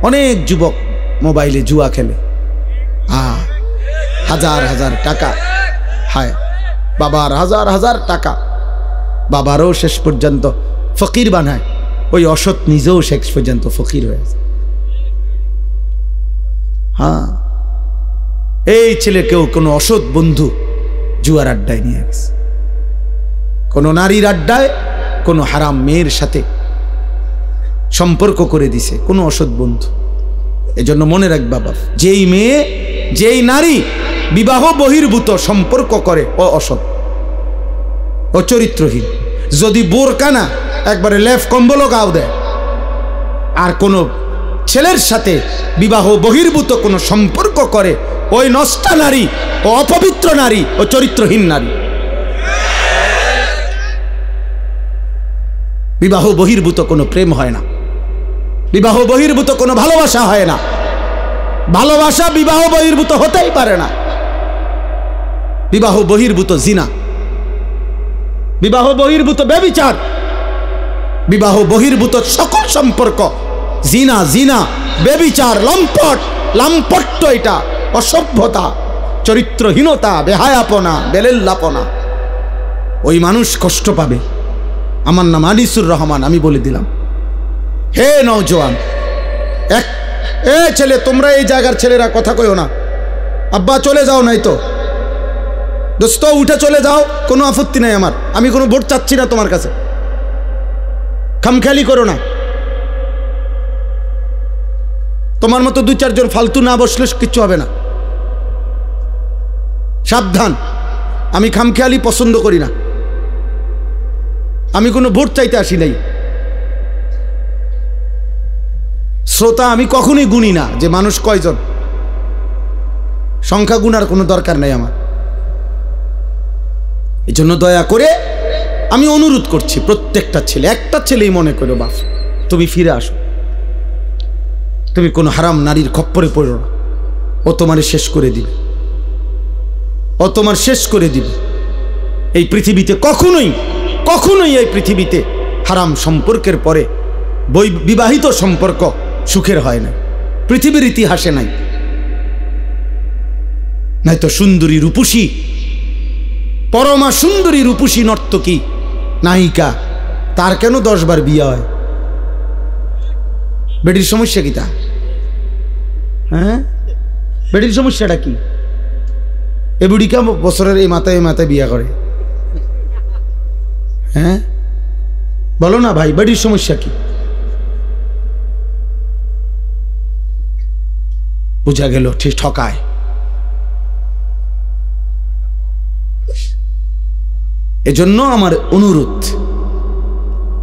অনেক যুবক মোবাইলে জুয়া খেলে, হাজার হাজার টাকা, হায় বাবার হাজার হাজার টাকা, বাবারও শেষ পর্যন্ত ফকির বানায়, ওই অসৎ নিজেও শেষ পর্যন্ত ফকির হয়ে যায়। হ্যাঁ, এই ছেলেকেও কোনো অসৎ বন্ধু জুয়ার আড্ডায় নিয়ে গেছে, কোনো নারীর আড্ডায়, কোনো হারাম মেয়ের সাথে সম্পর্ক করে দিছে কোনো অসৎ বন্ধু। এজন্য মনে রাখ বাবা, যেই মেয়ে যেই নারী বিবাহ বহির্ভূত সম্পর্ক করে ও অসৎ, ও চরিত্রহীন। যদি বোরকা না, একবারে লেফ কম্বলও গাও দেয়, আর কোনো ছেলের সাথে বিবাহ বহির্ভূত কোনো সম্পর্ক করে, ওই নষ্টা নারী, ও অপবিত্র নারী, ও চরিত্রহীন নারী। বিবাহ বহির্ভূত কোনো প্রেম হয় না, বিবাহ বহির্ভূত কোনো ভালোবাসা হয় না, ভালোবাসা বিবাহ বহির্ভূত হতেই পারে না। বিবাহ বহির্ভূত জিনা, বিবাহ বহির্ভূত ব্যভিচার, বিবাহ বহির্ভূত সকল সম্পর্ক জিনা, জিনা, ব্যভিচার, লম্পট, লাম্পট্য, এটা অসভ্যতা, চরিত্রহীনতা, বেহায়াপনা, বেলেল্লাপনা। ওই মানুষ কষ্ট পাবে। আমার নাম আনিসুর রহমান, আমি বলে দিলাম, হে নওজোয়ান, ছেলে, তোমরা এই জায়গার ছেলেরা কথা কইও না, আব্বা চলে যাও, নাই তো দোস্ত উঠে চলে যাও, কোনো আপত্তি নাই আমার, আমি কোনো ভোট চাচ্ছি না তোমার কাছে, খামখেয়ালি করো না। তোমার মতো দুই চারজন ফালতু না বসলে কিচ্ছু হবে না, সাবধান। আমি খামখেয়ালি পছন্দ করি না, আমি কোনো ভোট চাইতে আসি নাই। শ্রোতা আমি কখনোই গুনি না যে মানুষ কয়জন, সংখ্যা গুনার কোনো দরকার নাই আমার। এই জন্য দয়া করে আমি অনুরোধ করছি, প্রত্যেকটা ছেলে, একটা ছেলেই মনে করো, বাপ তুমি ফিরে আসো, তুমি কোনো হারাম নারীর খপ্পরে পড়ো না, ও তোমার শেষ করে দিবে, ও তোমার শেষ করে দিবে। এই পৃথিবীতে কখনোই কখনোই এই পৃথিবীতে হারাম সম্পর্কের পরে বিবাহিত সম্পর্ক সুখের হয় না, পৃথিবীর ইতিহাসে নাই। নয়তো সুন্দরী রূপসী, পরমা সুন্দরী রূপসী নর্তকী নায়িকা, তার কেন 10 বার বিয়ে হয়? বেটির সমস্যা কি তা? হ্যাঁ, বেটির সমস্যাটা কি? এ বুড়িকা বছরের এই মাথায় বিয়ে করে। হ্যাঁ বলো না ভাই, বেটির সমস্যা কি? বুঝা গেল ঠিক ঠকায়। এজন্য আমার অনুরোধ,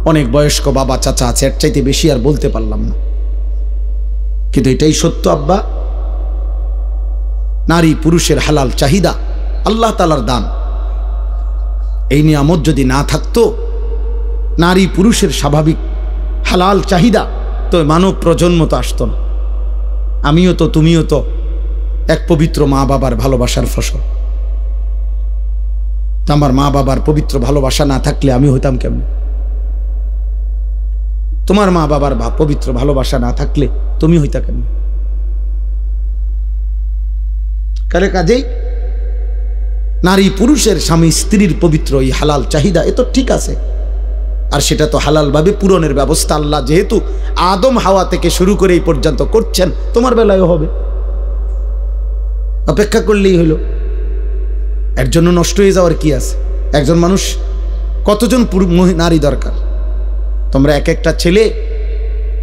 অনেক বয়স্ক বাবা চাচা আছে, এর চাইতে বেশি আর বলতে পারলাম না, কিন্তু এটাই সত্য আব্বা, নারী পুরুষের হালাল চাহিদা আল্লাহ তাআলার দান। এই নিয়ামত যদি না থাকতো, নারী পুরুষের স্বাভাবিক হালাল চাহিদা, তো মানব প্রজন্ম তো আসতো না। আমিও তো, তুমিও তো এক পবিত্র মা বাবার ভালোবাসার ফসল। আমার মা বাবার পবিত্র ভালোবাসা না থাকলে আমি হইতাম কেমন? তোমার মা বাবার পবিত্র ভালোবাসা না থাকলে তুমি হইতা কেমন? কাজেই নারী পুরুষের, স্বামী স্ত্রীর পবিত্র এই হালাল চাহিদা, এ তো ঠিক আছে, আর সেটা তো হালালভাবে পূরণের ব্যবস্থা আল্লাহ যেহেতু আদম হাওয়া থেকে শুরু করে এই পর্যন্ত করছেন, তোমার বেলায়ও হবে। অপেক্ষা করলেই হইল। এর জন্য নষ্ট হয়ে যাওয়ার কি আছে? একজন মানুষ কতজন নারী দরকার? তোমরা এক একটা ছেলে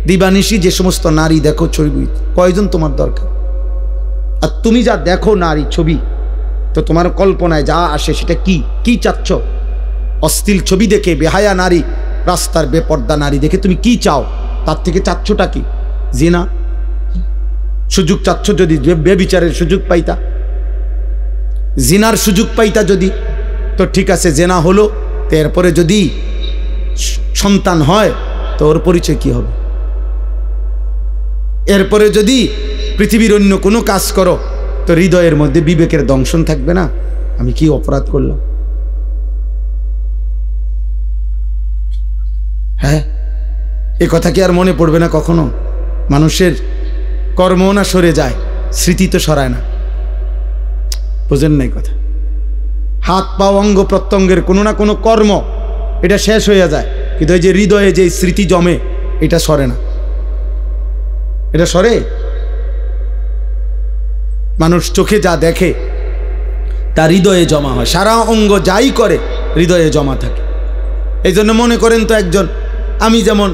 দিবানিশি যে সমস্ত নারী দেখো ছবি, কয়জন তোমার দরকার? আর তুমি যা দেখো নারী ছবি, তো তোমার কল্পনায় যা আসে সেটা কি চাচ্ছ? অশ্লীল ছবি দেখে, বেহায়া নারী, রাস্তার বেপর্দা নারী দেখে তুমি কি চাও? তার থেকে চাচ্ছটা কি? জিনা। সুযোগ চাচ্ছ যদি বেবিচারের সুযোগ পাইতা, জিনার সুযোগ পাইতা যদি, তো ঠিক আছে, জেনা হলো, তো এরপরে যদি সন্তান হয় তো ওর পরিচয় কি হবে? এরপরে যদি পৃথিবীর অন্য কোনো কাজ করো তো হৃদয়ের মধ্যে বিবেকের দংশন থাকবে না, আমি কি অপরাধ করলাম? হ্যাঁ, এ কথা কি আর মনে পড়বে না কখনো? মানুষের কর্ম না সরে যায়, স্মৃতি তো সরায় না। বুঝেন নাই কথা? হাত পা অঙ্গ প্রত্যঙ্গের কোনো না কোনো কর্ম এটা শেষ হয়ে যায়, কিন্তু এই যে হৃদয়ে যে স্মৃতি জমে এটা সরে না। এটা সরে? মানুষ চোখে যা দেখে তা হৃদয়ে জমা হয়, সারা অঙ্গ যাই করে হৃদয়ে জমা থাকে। এই জন্য মনে করেন তো একজন, আমি যেমন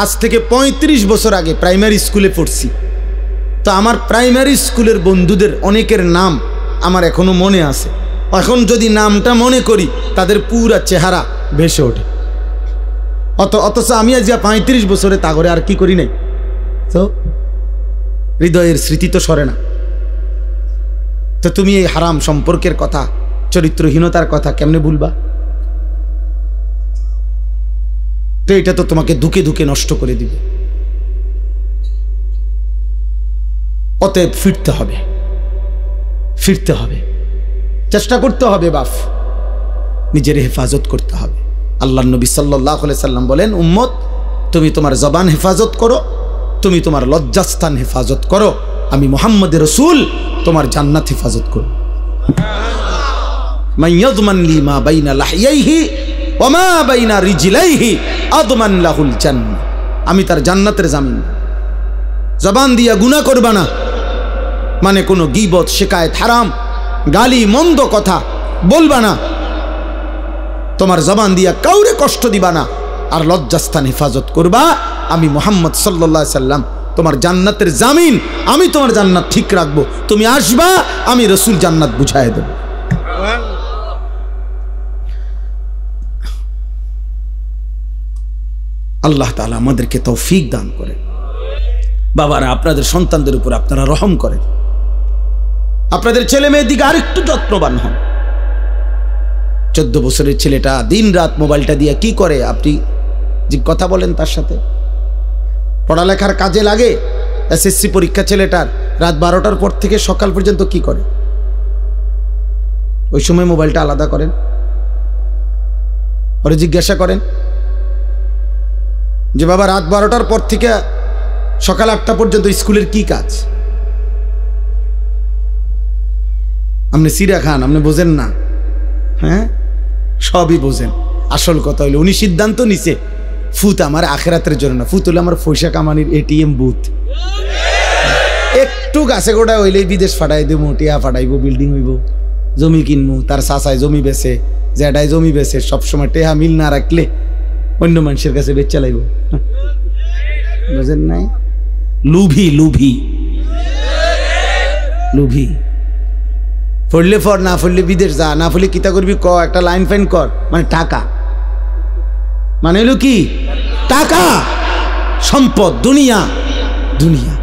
আজ থেকে 35 বছর আগে প্রাইমারি স্কুলে পড়ছি, তো আমার প্রাইমারি স্কুলের বন্ধুদের অনেকের নাম আমার এখনো মনে আছে। এখন যদি নামটা মনে করি তাদের পুরা চেহারা ভেসে ওঠে। অথচ আমি আজ 35 বছরে তা করে আর কি করি নাই, তো হৃদয়ের স্মৃতি তো সরে না। তো তুমি এই হারাম সম্পর্কের কথা, চরিত্রহীনতার কথা কেমনে ভুলবা? তো এটা তো তোমাকে ধুকে ধুকে নষ্ট করে দিবে। অতএব ফিরতে হবে, ফিরতে হবে, চেষ্টা করতে হবে, বাপ নিজের হেফাজত করতে হবে। আল্লাহ নবী সাল্লাল্লাহু আলাইহি সাল্লাম বলেন, উম্মত তুমি তোমার জবান হেফাজত করো, তুমি তোমার লজ্জাস্থান হেফাজত করো, আমি মুহাম্মদ রাসূল তোমার জান্নাত হেফাজত করব। মান ইয়াযমান লি মা বাইনা লাহইয়াইহি ওয়া মা বাইনা রিজলাইহি আযমান লাহুল জান্নাহ, আমি তার জান্নাতের জামিন। জবান দিয়া গুনাহ করবা না, মানে কোনো গীবত, শিকায়েত, হারাম, গালি, মন্দ কথা বলবা না, তোমার জবান দিয়া কাউরে কষ্ট দিবা না, আর লজ্জাস্থান হেফাজত করবা, আমি মুহাম্মদ সাল্লাল্লাহু আলাইহি সাল্লাম তোমার জান্নাতের জামিন, আমি তোমার জান্নাত ঠিক রাখবো। তুমি আসবা, আমি রাসূল জান্নাত বুঝায় দেব। আল্লাহ তাআলা আমাদেরকে তৌফিক দান করেন। বাবারা, আপনাদের সন্তানদের উপর আপনারা রহম করেন, আপনাদের ছেলে মেয়ের দিকে আরেকটু যত্নবান হন। 14 বছরের ছেলেটা দিন রাত মোবাইলটা দিয়ে কি করে? আপনি যে কথা বলেন তার সাথে, পড়ালেখার কাজে লাগে। এসএসসি পরীক্ষা ছেলেটার, রাত 12টার পর থেকে সকাল পর্যন্ত কি করে? ওই সময় মোবাইলটা আলাদা করেন, ওরে জিজ্ঞাসা করেন যে বাবা রাত 12টার পর থেকে সকাল 8টা পর্যন্ত স্কুলের কি কাজ? আপনি সিরা খান, আপনি বোঝেন না? হ্যাঁ, সবই বোঝেন। আসল কথা হইলো উনি সিদ্ধান্ত নিছে ফুত আমার আখেরাতের জন্য না, ফুত হলো আমার পয়সা কামানির এটিএম বুথ। একটু গাছে গোড়া হইলেই বিদেশ ফাটাই দেবো, টিয়া ফাটাইবো, বিল্ডিং হইব, জমি কিনবো, তার চাচায় জমি বেছে, জ্যাডায় জমি বেছে, সবসময় টেহা মিল না রাখলে অন্য মানুষের কাছে বেচ চালাইব। বুঝেন নাই? লুভি, লুভি, লুভি। পড়লে ফর, না পড়লে বিদেশ যা, না পড়লে কিতা করবি ক, একটা লাইন ফাইন কর, মানে টাকা, মানে হলো কি টাকা, সম্পদ, দুনিয়া, দুনিয়া।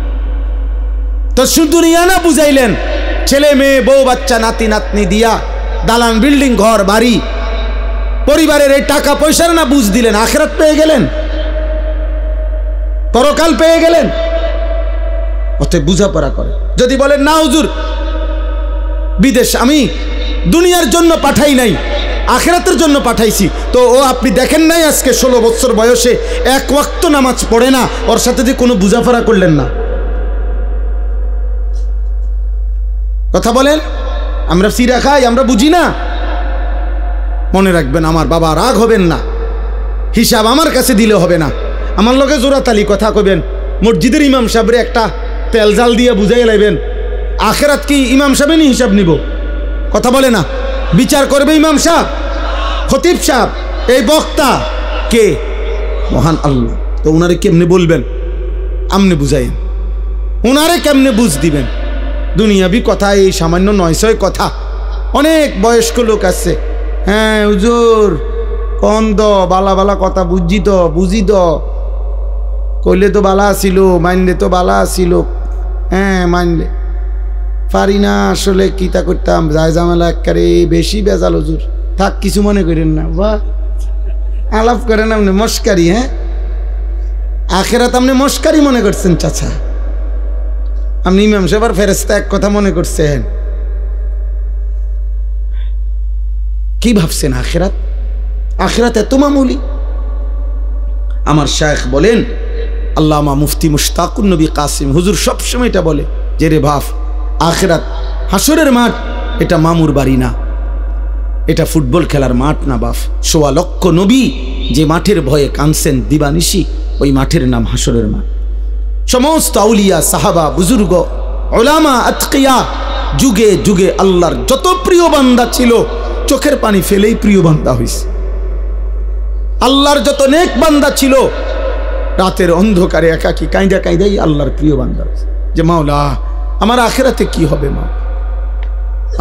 তো শুধু দুনিয়া না বুঝাইলেন, ছেলে মেয়ে, বউ বাচ্চা, নাতি নাতনি দিয়া দালান, বিল্ডিং, ঘর বাড়ি, পরিবারের এই টাকা পয়সার না বুঝ দিলেন, আখিরাত পেয়ে গেলেন, পরকাল পেয়ে গেলেন। অতএব বুঝাপড়া করে। যদি বলেন না হুজুর বিদেশ আমি দুনিয়ার জন্য পাঠাই নাই, আখিরাতের জন্য পাঠাইছি, তো ও আপনি দেখেন নাই আজকে 16 বছর বয়সে 1 ওয়াক্ত নামাজ পড়ে না, ওর সাথে যে কোনো বুঝাপড়া করলেন না। কথা বলেন, আমরা সিরা খাই, আমরা বুঝি না। মনে রাখবেন, আমার বাবা রাগ হবেন না, হিসাব আমার কাছে দিলে হবে না। আমার লগে জোরাতালি কথা কবেন, মসজিদের ইমাম সাহেবরে একটা তেল জাল দিয়ে বুঝাই লাইবেন, আখেরাত কি ইমাম সাহেবেরই হিসাব নিব? কথা বলে না, বিচার করবে ইমাম সাহেব, খতিব সাহেব, এই বক্তা কে? মহান আল্লাহ। তো ওনারে কেমনে বলবেন? আমনে বুঝাইন, ওনারে কেমনে বুঝ দিবেন? দুনিয়াবি কথা, এই সামান্য 900 কথা। অনেক বয়স্ক লোক আছে, হ্যাঁ হুজুর কন দ বালা বালা কথা বুঝি দ কইলে তো বালা ছিল, মানলে তো বালা ছিল, হ্যাঁ মানলে পারি না আসলে কিতা করতাম, যায় জামেলা একবারে বেশি বেজাল হুজুর। থাক, কিছু মনে করেন না, বাহ আলাপ করেন আপনি মস্কারি। হ্যাঁ, আখেরাত আপনি মস্কারি মনে করছেন চাচা? আপনি ইমাম সাহেবের ফেরেশতা এক কথা মনে করছেন? কি ভাবছেন আখেরাত? আখেরাত এত মামুলি? আমার শায়েখ বলেন, আল্লামা মুফতি মুশতাকুন নবী কাসিম হুজুর সবসময় এটা বলে যে রে বাপ, আখেরাত হাসরের মাঠ, এটা মামুর বাড়ি না, এটা ফুটবল খেলার মাঠ না বাপ। ১৬ লক্ষ নবী যে মাঠের ভয়ে কাঁদছেন দিবানিশি, ওই মাঠের নাম হাসরের মাঠ। সমস্ত আউলিয়া সাহাবা বুজুর্গ উলামা আতকিয়া যুগে যুগে আল্লাহর যত প্রিয় বান্দা ছিল, চোখের পানি ফেলেই প্রিয় বান্দা হইছে। আল্লাহর যত নেক বান্দা ছিল, রাতের অন্ধকারে একাকী কাঁদা কাঁদাই আল্লাহর প্রিয় বান্দা হইছে। যে মাওলা আমার আখিরাতে কি হবে, মা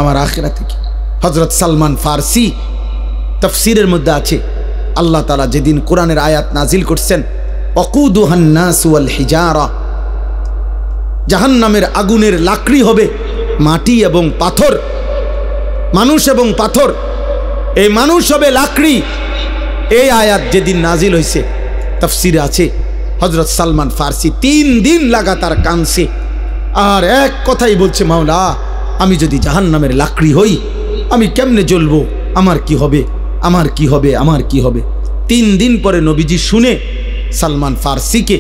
আমার আখিরাতে কি? হযরত সালমান ফারসি তাফসীরের মধ্যে আছে, আল্লাহ তাআলা যেদিন কোরআনের আয়াত নাজিল করছেন, ওয়াকুদুহান নাস ওয়াল হিজারা, জাহান্নামের আগুনের লাকড়ি হবে মাটি এবং পাথর, মানুষ এবং পাথর, এই মানুষ হবে লাকড়ি। এই আয়াত যেদিন নাজিল হয়েছে, তাফসীরে আছে হযরত সালমান ফারসি 3 দিন লাগাতার কাঁদছে আর এক কথাই বলছে, মাওলা আমি যদি জাহান্নামের লাকড়ি হই, আমি কেমনে জ্বলবো? আমার কি হবে, আমার কি হবে, আমার কি হবে? 3 দিন পরে নবীজি শুনে সালমান ফারসিকে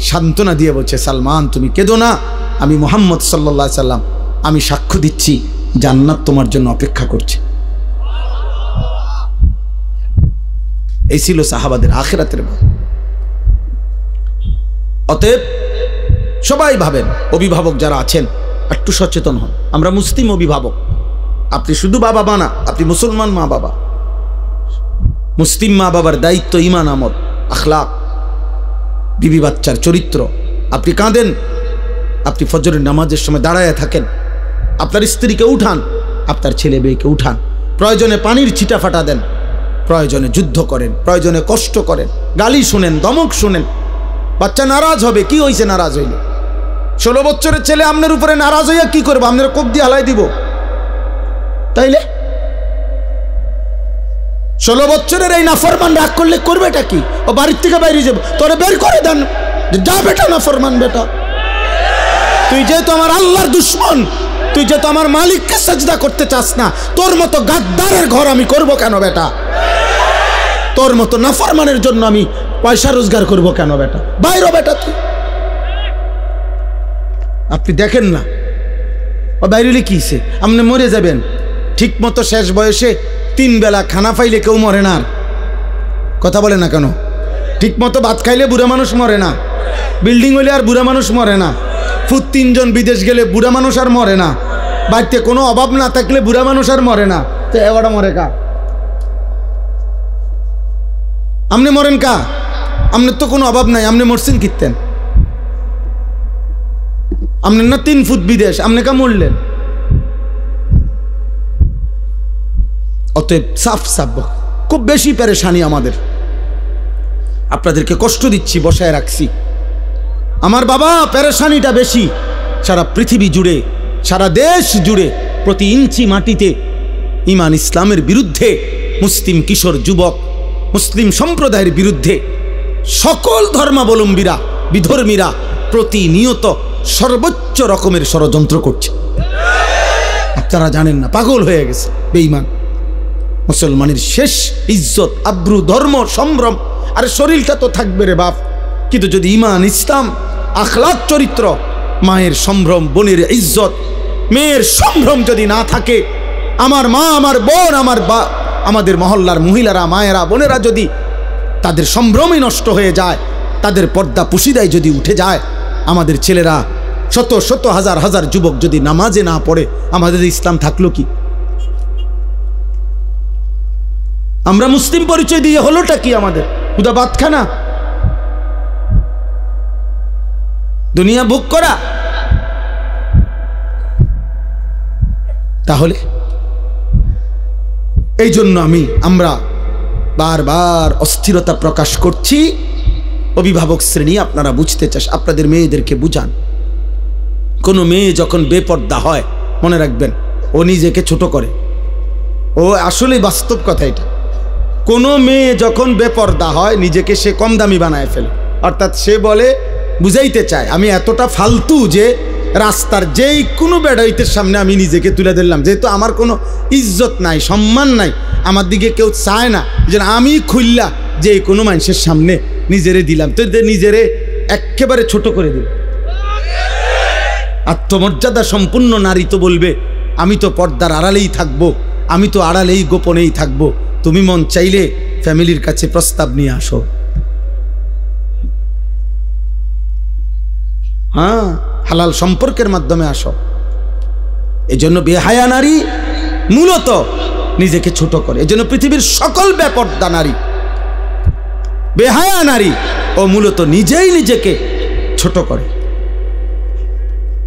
সান্ত্বনা দিয়ে বলছে, সালমান তুমি কেঁদো না, আমি মুহাম্মদ সাল্লাল্লাহু আলাইহি সাল্লাম, আমি সাক্ষ্য দিচ্ছি জান্নাত তোমার জন্য অপেক্ষা করছে। এই ছিল সাহাবাদের আখিরাতের ভাব। অতএব সবাই ভাবেন, অভিভাবক যারা আছেন একটু সচেতন হন। আমরা মুসলিম অভিভাবক, আপনি শুধু বাবা মা না, আপনি মুসলমান মা বাবা। মুসলিম মা বাবার দায়িত্ব ঈমান, আমল, আখলাক, বিবি বাচ্চার চরিত্র। আপনি কাঁদেন, আপনি ফজরের নামাজের সময় দাঁড়ায় থাকেন, আপনার স্ত্রীকে উঠান, আপনার ছেলে মেয়েকে উঠান, প্রয়োজনে পানির ছিটা ফাটা দেন, প্রয়োজনে যুদ্ধ করেন, প্রয়োজনে কষ্ট করেন, গালি শুনেন, দমক শুনেন। বাচ্চা নারাজ হবে, কি হয়েছে নারাজ হইলে? 16 বছরের ছেলে আপনার উপরে নারাজ হইয়া কি করবো? আপনার কোপ দিয়ে হালাই দিব? তাইলে 16 বছরের এই নাফরমান রাগ করলে করবেটা কি? ও বাড়ির থেকে বাইরে যাবো, তোরে বের করে দেন, যা বেটা নাফরমান বেটা। তুই যেহেতু আমার আল্লাহর দুশ্মন, তুই যেহেতু আমার মালিককে সাজদা করতে চাস না, তোর মতো গাদ্দারের ঘর আমি করব কেন বেটা? তোর মতো নাফরমানের জন্য আমি পয়সা রোজগার করব কেন বেটা? বাইরে বেটা তুই। আপনি দেখেন না ও বাইরে কিছে, আপনি মরে যাবেন। ঠিক মতো শেষ বয়সে 3 বেলা খানা পাইলে কেউ মরে না। কথা বলে না কেন? ঠিক মতো ভাত খাইলে বুড়া মানুষ মরে না, বিল্ডিং হইলে আর বুড়া মানুষ মরে না, ফুট 3 জন বিদেশ গেলে বুড়া মানুষ আর মরে না, বাড়িতে কোনো অভাব না থাকলে বুড়া মানুষ আর মরে না। তো এবারটা মরে কা? আপনি মরেন কা? আপনার তো কোনো অভাব নাই, আপনি মরছেন কিতেন? আপনার না 3 ফুট বিদেশ, আপনি কা মরলেন? অতএব সাফ সাফ খুব বেশি পেরেশানি আমাদের, আপনাদেরকে কষ্ট দিচ্ছি, বসায় রাখছি। আমার বাবা পেরেশানিটা বেশি। সারা পৃথিবী জুড়ে, সারা দেশ জুড়ে, প্রতি ইঞ্চি মাটিতে ঈমান ইসলামের বিরুদ্ধে, মুসলিম কিশোর যুবক, মুসলিম সম্প্রদায়ের বিরুদ্ধে সকল ধর্মাবলম্বীরা, বিধর্মীরা প্রতিনিয়ত সর্বোচ্চ রকমের ষড়যন্ত্র করছে। আপনারা জানেন না, পাগল হয়ে গেছে বেঈমান। মুসলমানের শেষ ইজ্জত, আব্রু, ধর্ম, সম্ভ্রম, আর শরীরটা তো থাকবে রে বাপ, কিন্তু যদি ঈমান, ইসলাম, আখলাক, চরিত্র, মায়ের সম্ভ্রম, বোনের ইজ্জত, মেয়ের সম্ভ্রম যদি না থাকে, আমার মা, আমার বোন, আমাদের মহল্লার মহিলারা, মায়েরা, বোনেরা যদি তাদের সম্ভ্রমই নষ্ট হয়ে যায়, তাদের পর্দা পুশিদায় যদি উঠে যায়, আমাদের ছেলেরা শত শত হাজার হাজার যুবক যদি নামাজে না পড়ে, আমাদের ইসলাম থাকলো কি? আমরা মুসলিম পরিচয় দিয়ে হলোটা কি? আমাদের হুদা বাতখানা, দুনিয়া ভোগ করা। তাহলে এই জন্য আমরা বারবার অস্থিরতা প্রকাশ করছি। অভিভাবক শ্রেণী, আপনারা বুঝতে চাস, আপনাদের মেয়েদেরকে বুঝান। কোনো মেয়ে যখন বেপর্দা হয়, মনে রাখবেন ও নিজেকে ছোট করে। ও আসলে বাস্তব কথা এটা। কোনো মেয়ে যখন বেপর্দা হয়, নিজেকে সে কম দামি বানায় ফেলে। অর্থাৎ সে বলে, বুঝাইতে চায় আমি এতটা ফালতু যে রাস্তার যেই কোনো বেড়াইতের সামনে আমি নিজেকে তুলে দিলাম। যেহেতু আমার কোনো ইজ্জত নাই, সম্মান নাই, আমার দিকে কেউ চায় না, যে আমি খুললা যে কোনো মানুষের সামনে নিজেরে দিলাম, তো নিজেরে একেবারে ছোট করে দিল। আত্মমর্যাদা সম্পূর্ণ নারী তো বলবে, আমি তো পর্দার আড়ালেই থাকবো, আমি তো আড়ালেই গোপনেই থাকবো। তুমি মন চাইলে ফ্যামিলির কাছে প্রস্তাব নিয়ে আসো। হ্যাঁ, হালাল সম্পর্কের মাধ্যমে আসো। এজন্য বেহায়া নারী মূলত নিজেকে ছোট করে। এজন্য পৃথিবীর সকল বেপর্দা নারী, বেহায়া নারী, ও মূলত নিজেই নিজেকে ছোট করে।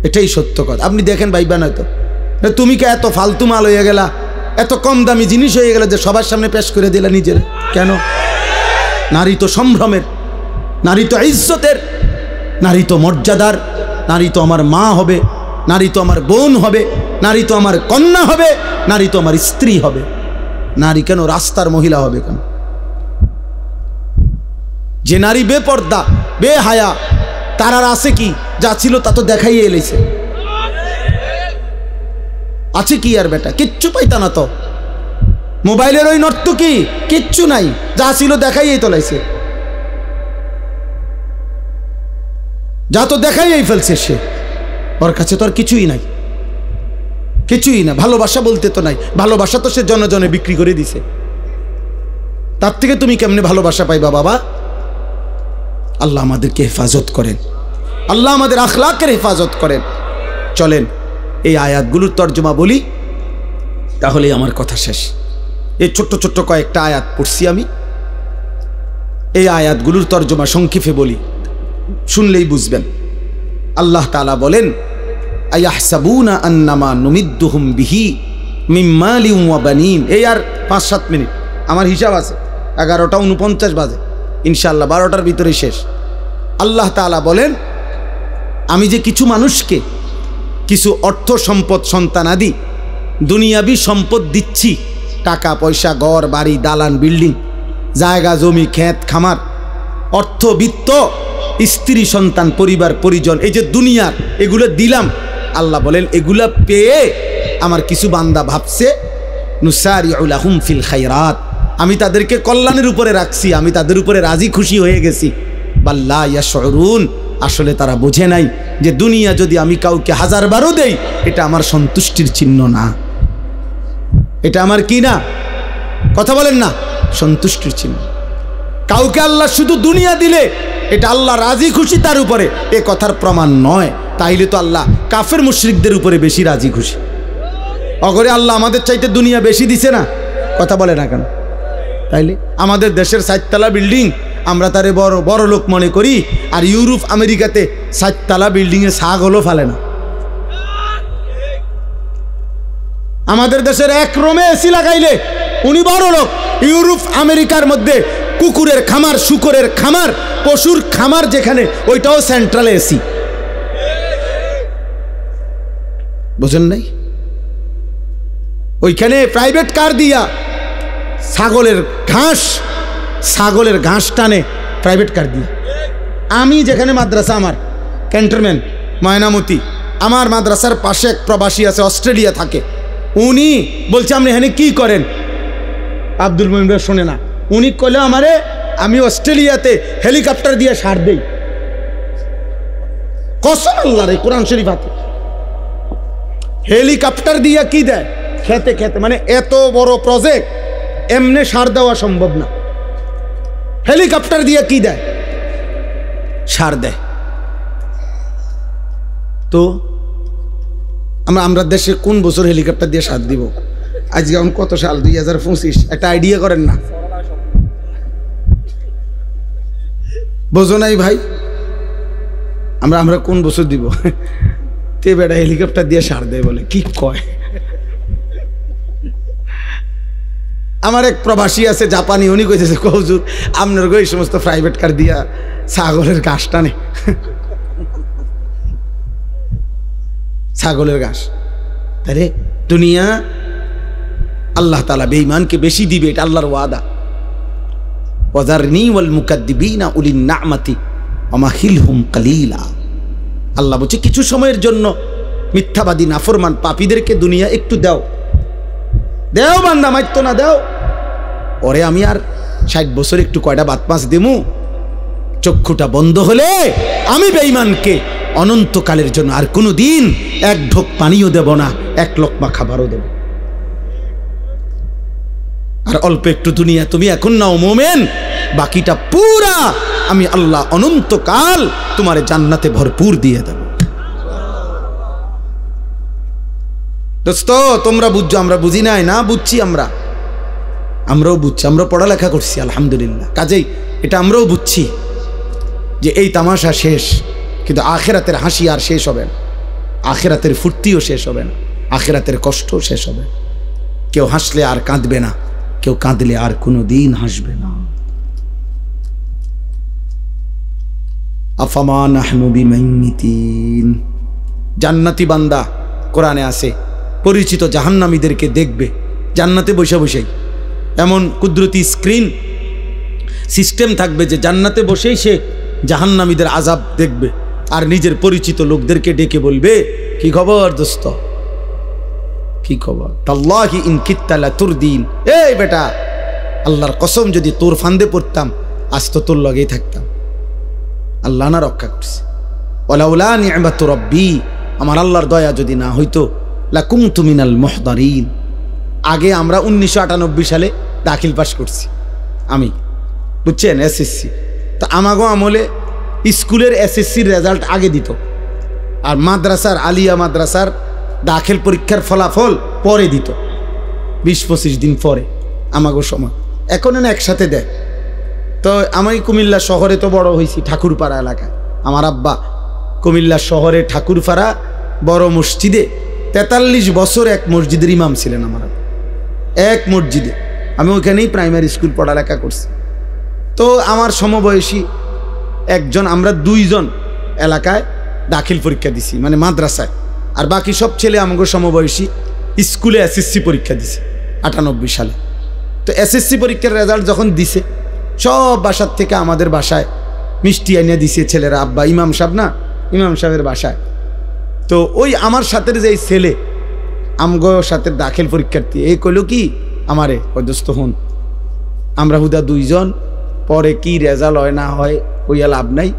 এটাই সত্য কথা। আপনি দেখেন ভাইবা, নয়তো তুমি কে এত ফালতু মাল হয়ে গেলা, এত কম দামি জিনিস হয়ে গেল যে সবার সামনে পেশ করে দিলা নিজের। কেন? নারী তো সম্ভ্রমের, নারী তো ইজ্জতের, নারী তো মর্যাদার, নারী তো আমার মা হবে, নারী তো আমার বোন হবে, নারী তো আমার কন্যা হবে, নারী তো আমার স্ত্রী হবে। নারী কেন রাস্তার মহিলা হবে কেন? যে নারী বেপর্দা, বেহায়া, তার আর আছে কি? যা ছিল তা তো দেখাইয়ে এলেছে। আছে কি আর বেটা? কিচ্ছু পাইতা না তো। মোবাইলের ওই নর্তকী কিচ্ছু নাই, যা ছিল দেখাইয়েই তোলাইছে, যা তো দেখাইয়েই ফেলছে সে। ওর কাছে তো আর কিছুই নাই, কিছুই না। ভালোবাসা বলতে তো নাই, ভালোবাসা তো সে জনে জনে বিক্রি করে দিছে। তার থেকে তুমি কেমনে ভালোবাসা পাইবা বাবা? আল্লাহ আমাদেরকে হেফাজত করেন, আল্লাহ আমাদের আখলাকের হেফাজত করেন। চলেন এই আয়াতগুলোর তর্জমা বলি, তাহলেই আমার কথা শেষ। এই ছোট্ট ছোট্ট কয়েকটা আয়াত পড়ছি আমি, এই আয়াতগুলোর তর্জমা সংক্ষেপে বলি, শুনলেই বুঝবেন। আল্লাহ তাআলা বলেন, আয়াহসাবুনা আন্নামা নুমিদ্দুহুম বিহি মিন মালিন ওয়া বানিন। এই আর 5-7 মিনিট, আমার হিসাব আছে 11:49 বাজে, ইনশাআল্লাহ 12টার ভিতরে শেষ। আল্লাহ তাআলা বলেন, আমি যে কিছু মানুষকে কিছু অর্থ সম্পদ, সন্তানাদি, দুনিয়াবি সম্পদ দিচ্ছি, টাকা পয়সা, ঘর বাড়ি, দালান বিল্ডিং, জায়গা জমি, ক্ষেত খামার, অর্থ বিত্ত, স্ত্রী সন্তান, পরিবার পরিজন, এই যে দুনিয়ার এগুলো দিলাম। আল্লাহ বলেন, এগুলা পেয়ে আমার কিছু বান্দা ভাবছে, নুসারিউ লাহুম ফিল খায়রাত, আমি তাদেরকে কল্যাণের উপরে রাখছি, আমি তাদের উপরে রাজি খুশি হয়ে গেছি। বাল লা ইয়াশউরুন, আসলে তারা বোঝে নাই যে দুনিয়া যদি আমি কাউকে 1000 বারও দেই, এটা আমার সন্তুষ্টির চিহ্ন না, এটা আমার কি না, কথা বলেন না, সন্তুষ্টির চিহ্ন। কাউকে আল্লাহ শুধু দুনিয়া দিলে এটা আল্লাহ রাজি খুশি তার উপরে, এ কথার প্রমাণ নয়। তাইলে তো আল্লাহ কাফের মুশরিকদের উপরে বেশি রাজি খুশি। অগরে আল্লাহ আমাদের চাইতে দুনিয়া বেশি দিছে না, কথা বলে না কেন? তাইলে আমাদের দেশের 4 তলা বিল্ডিং আমরা তারে বড় বড় লোক মনে করি, আর ইউরোপ আমেরিকাতে 4 তলা বিল্ডিংয়ে ছাগলও ফেলে না। আমাদের দেশের এক রুমে এসি লাগাইলে উনি বড় লোক, ইউরোপ আমেরিকার মধ্যে কুকুরের খামার, শুকরের খামার, পশুর খামার যেখানে, ওইটাও সেন্ট্রালে এসি। বুঝেন নাই? ওইখানে প্রাইভেট কার দিয়া ছাগলের ঘাস টানে প্রাইভেট কার দিয়ে। আমি যেখানে মাদ্রাসা, আমার ক্যান্টনমেন্ট ময়নামতি, আমার মাদ্রাসার পাশে এক প্রবাসী আছে, অস্ট্রেলিয়া থাকে। উনি বলছে, আপনি এখানে কি করেন? আব্দুল মুমিন ভাই শোনে না, উনি কইলে আমারে, আমি অস্ট্রেলিয়াতে হেলিকপ্টার দিয়ে সার দেই। কসম আল্লাহর, কোরআন শরীফ আছে, হেলিকপ্টার দিয়ে কি দেয়? খেতে খেতে, মানে এত বড় প্রজেক্ট, এমনি সার দেওয়া সম্ভব না। হেলিকপ্টার দিয়ে কি দেয়? সার দেয়। তো আমরা দেশে কোন বছর হেলিকপ্টার দিয়ে সার দিব? আজকে এখন কত সাল? 2025। একটা আইডিয়া করেন না? বোঝো নাই ভাই? আমরা কোন বছর দিব? তে বেটা হেলিকপ্টার দিয়ে সার দেয় বলে, কি কয়। আমার এক প্রবাসী আছে জাপানি, উনি কইতেছে হুজুর আপনার গো এই সমস্ত প্রাইভেট কার দিয়া ছাগলের ঘাস টানে, ছাগলের ঘাস। তাহলে দুনিয়া আল্লাহ তাআলা বেঈমানকে বেশি দিবে, এটা আল্লাহর ওয়াদা। ওয়াজারনি ওয়াল মুকাদ্দিবিনা উলিন নি'মাতি ওয়ামাহিলহুম কালিলা। আল্লাহ বলছে কিছু সময়ের জন্য মিথ্যাবাদী নাফরমান পাপীদেরকে দুনিয়া একটু দাও, দেও বান্দা, মাইতো না, দাও। ওরে আমি আর 60 বছর একটু কয়টা বাত মাছ দেমু, চক্ষুটা বন্ধ হলে আমি বেঈমানকে অনন্তকালের জন্য আর কোনো দিন এক ঢোক পানিও দেব না, এক লোকমা খাবারও দেব। আর অল্প একটু দুনিয়া তুমি এখন নাও মোমেন, বাকিটা পুরা আমি আল্লাহ অনন্তকাল তোমার জান্নাতে ভরপুর দিয়ে দেব। দোস্ত তোমরা বুঝছো, আমরা বুঝি নাই না? বুঝছি, আমরাও বুঝছি, আমরা পড়ালেখা করছি আলহামদুলিল্লাহ। কাজেই এটা আমরাও বুঝছি যে এই তামাশা শেষ, কিন্তু আখিরাতের হাসি আর শেষ হবে না, আখিরাতের ফুর্তিও শেষ হবে না, আখিরাতের কষ্টও শেষ হবে না। কেউ হাসলে আর কাঁদবে না, কেউ কাঁদলে আর কোনো দিন হাসবে না। আফামা নাহনু বিমাইতিন। জান্নাতি বান্দা কোরআনে আছে পরিচিত জাহান্নামীদেরকে দেখবে জান্নাতে বসে বসেই। এমন কুদরতি স্ক্রিন সিস্টেম থাকবে যে জান্নাতে বসেই সে জাহান্নামীদের আযাব দেখবে, আর নিজের পরিচিত লোকদেরকে ডেকে বলবে, কি খবর দোস্ত, কি খবর? তাল্লাহি ইন কিত্তা লাতুরদিন। এই বেটা, আল্লাহর কসম যদি তোর ফান্দে পড়তাম আজ তো তোর লগেই থাকতাম। আল্লাহ না রক্ষা করছে। ওয়ালাউলা নি'মাতু রাব্বি, আমার আল্লাহর দয়া যদি না হইতো, লাকুনতু মিনাল মুহদারিন। আগে আমরা 1998 সালে দাখিল পাস করছি আমি, বুঝছেন, এসএসসি। তো আমাগো আমলে স্কুলের এসএসসির রেজাল্ট আগে দিত, আর মাদ্রাসার আলিয়া মাদ্রাসার দাখিল পরীক্ষার ফলাফল পরে দিত, 20-25 দিন পরে আমাগো সময়। এখন না একসাথে দেয়। তো আমি কুমিল্লা শহরে তো বড় হয়েছি, ঠাকুরপাড়া এলাকায়। আমার আব্বা কুমিল্লা শহরে ঠাকুরপাড়া বড় মসজিদে 43 বছর এক মসজিদের ইমাম ছিলেন আমার আব্বা, এক মসজিদে। আমি ওইখানেই প্রাইমারি স্কুল পড়ালেখা করছি। তো আমার সমবয়সী একজন, আমরা 2 জন এলাকায় দাখিল পরীক্ষা দিছি, মানে মাদ্রাসায়, আর বাকি সব ছেলে আমাকে সমবয়সী স্কুলে এসএসসি পরীক্ষা দিছে 98 সালে। তো এসএসসি পরীক্ষার রেজাল্ট যখন দিছে, সব বাসার থেকে আমাদের বাসায় মিষ্টি এনে দিছে ছেলেরা। আব্বা ইমাম সাহেব না, ইমাম সাহেবের বাসায়। তো ওই আমার সাথে যে ছেলে আমগো সাথে দাখিল পরীক্ষার্থী, এই কইল কি আমারে, ওই দোস্ত হন, আমরা হুদা 2 জন, পরে কি রেজাল্ট হয় না হয় কইয়া লাভ নাই।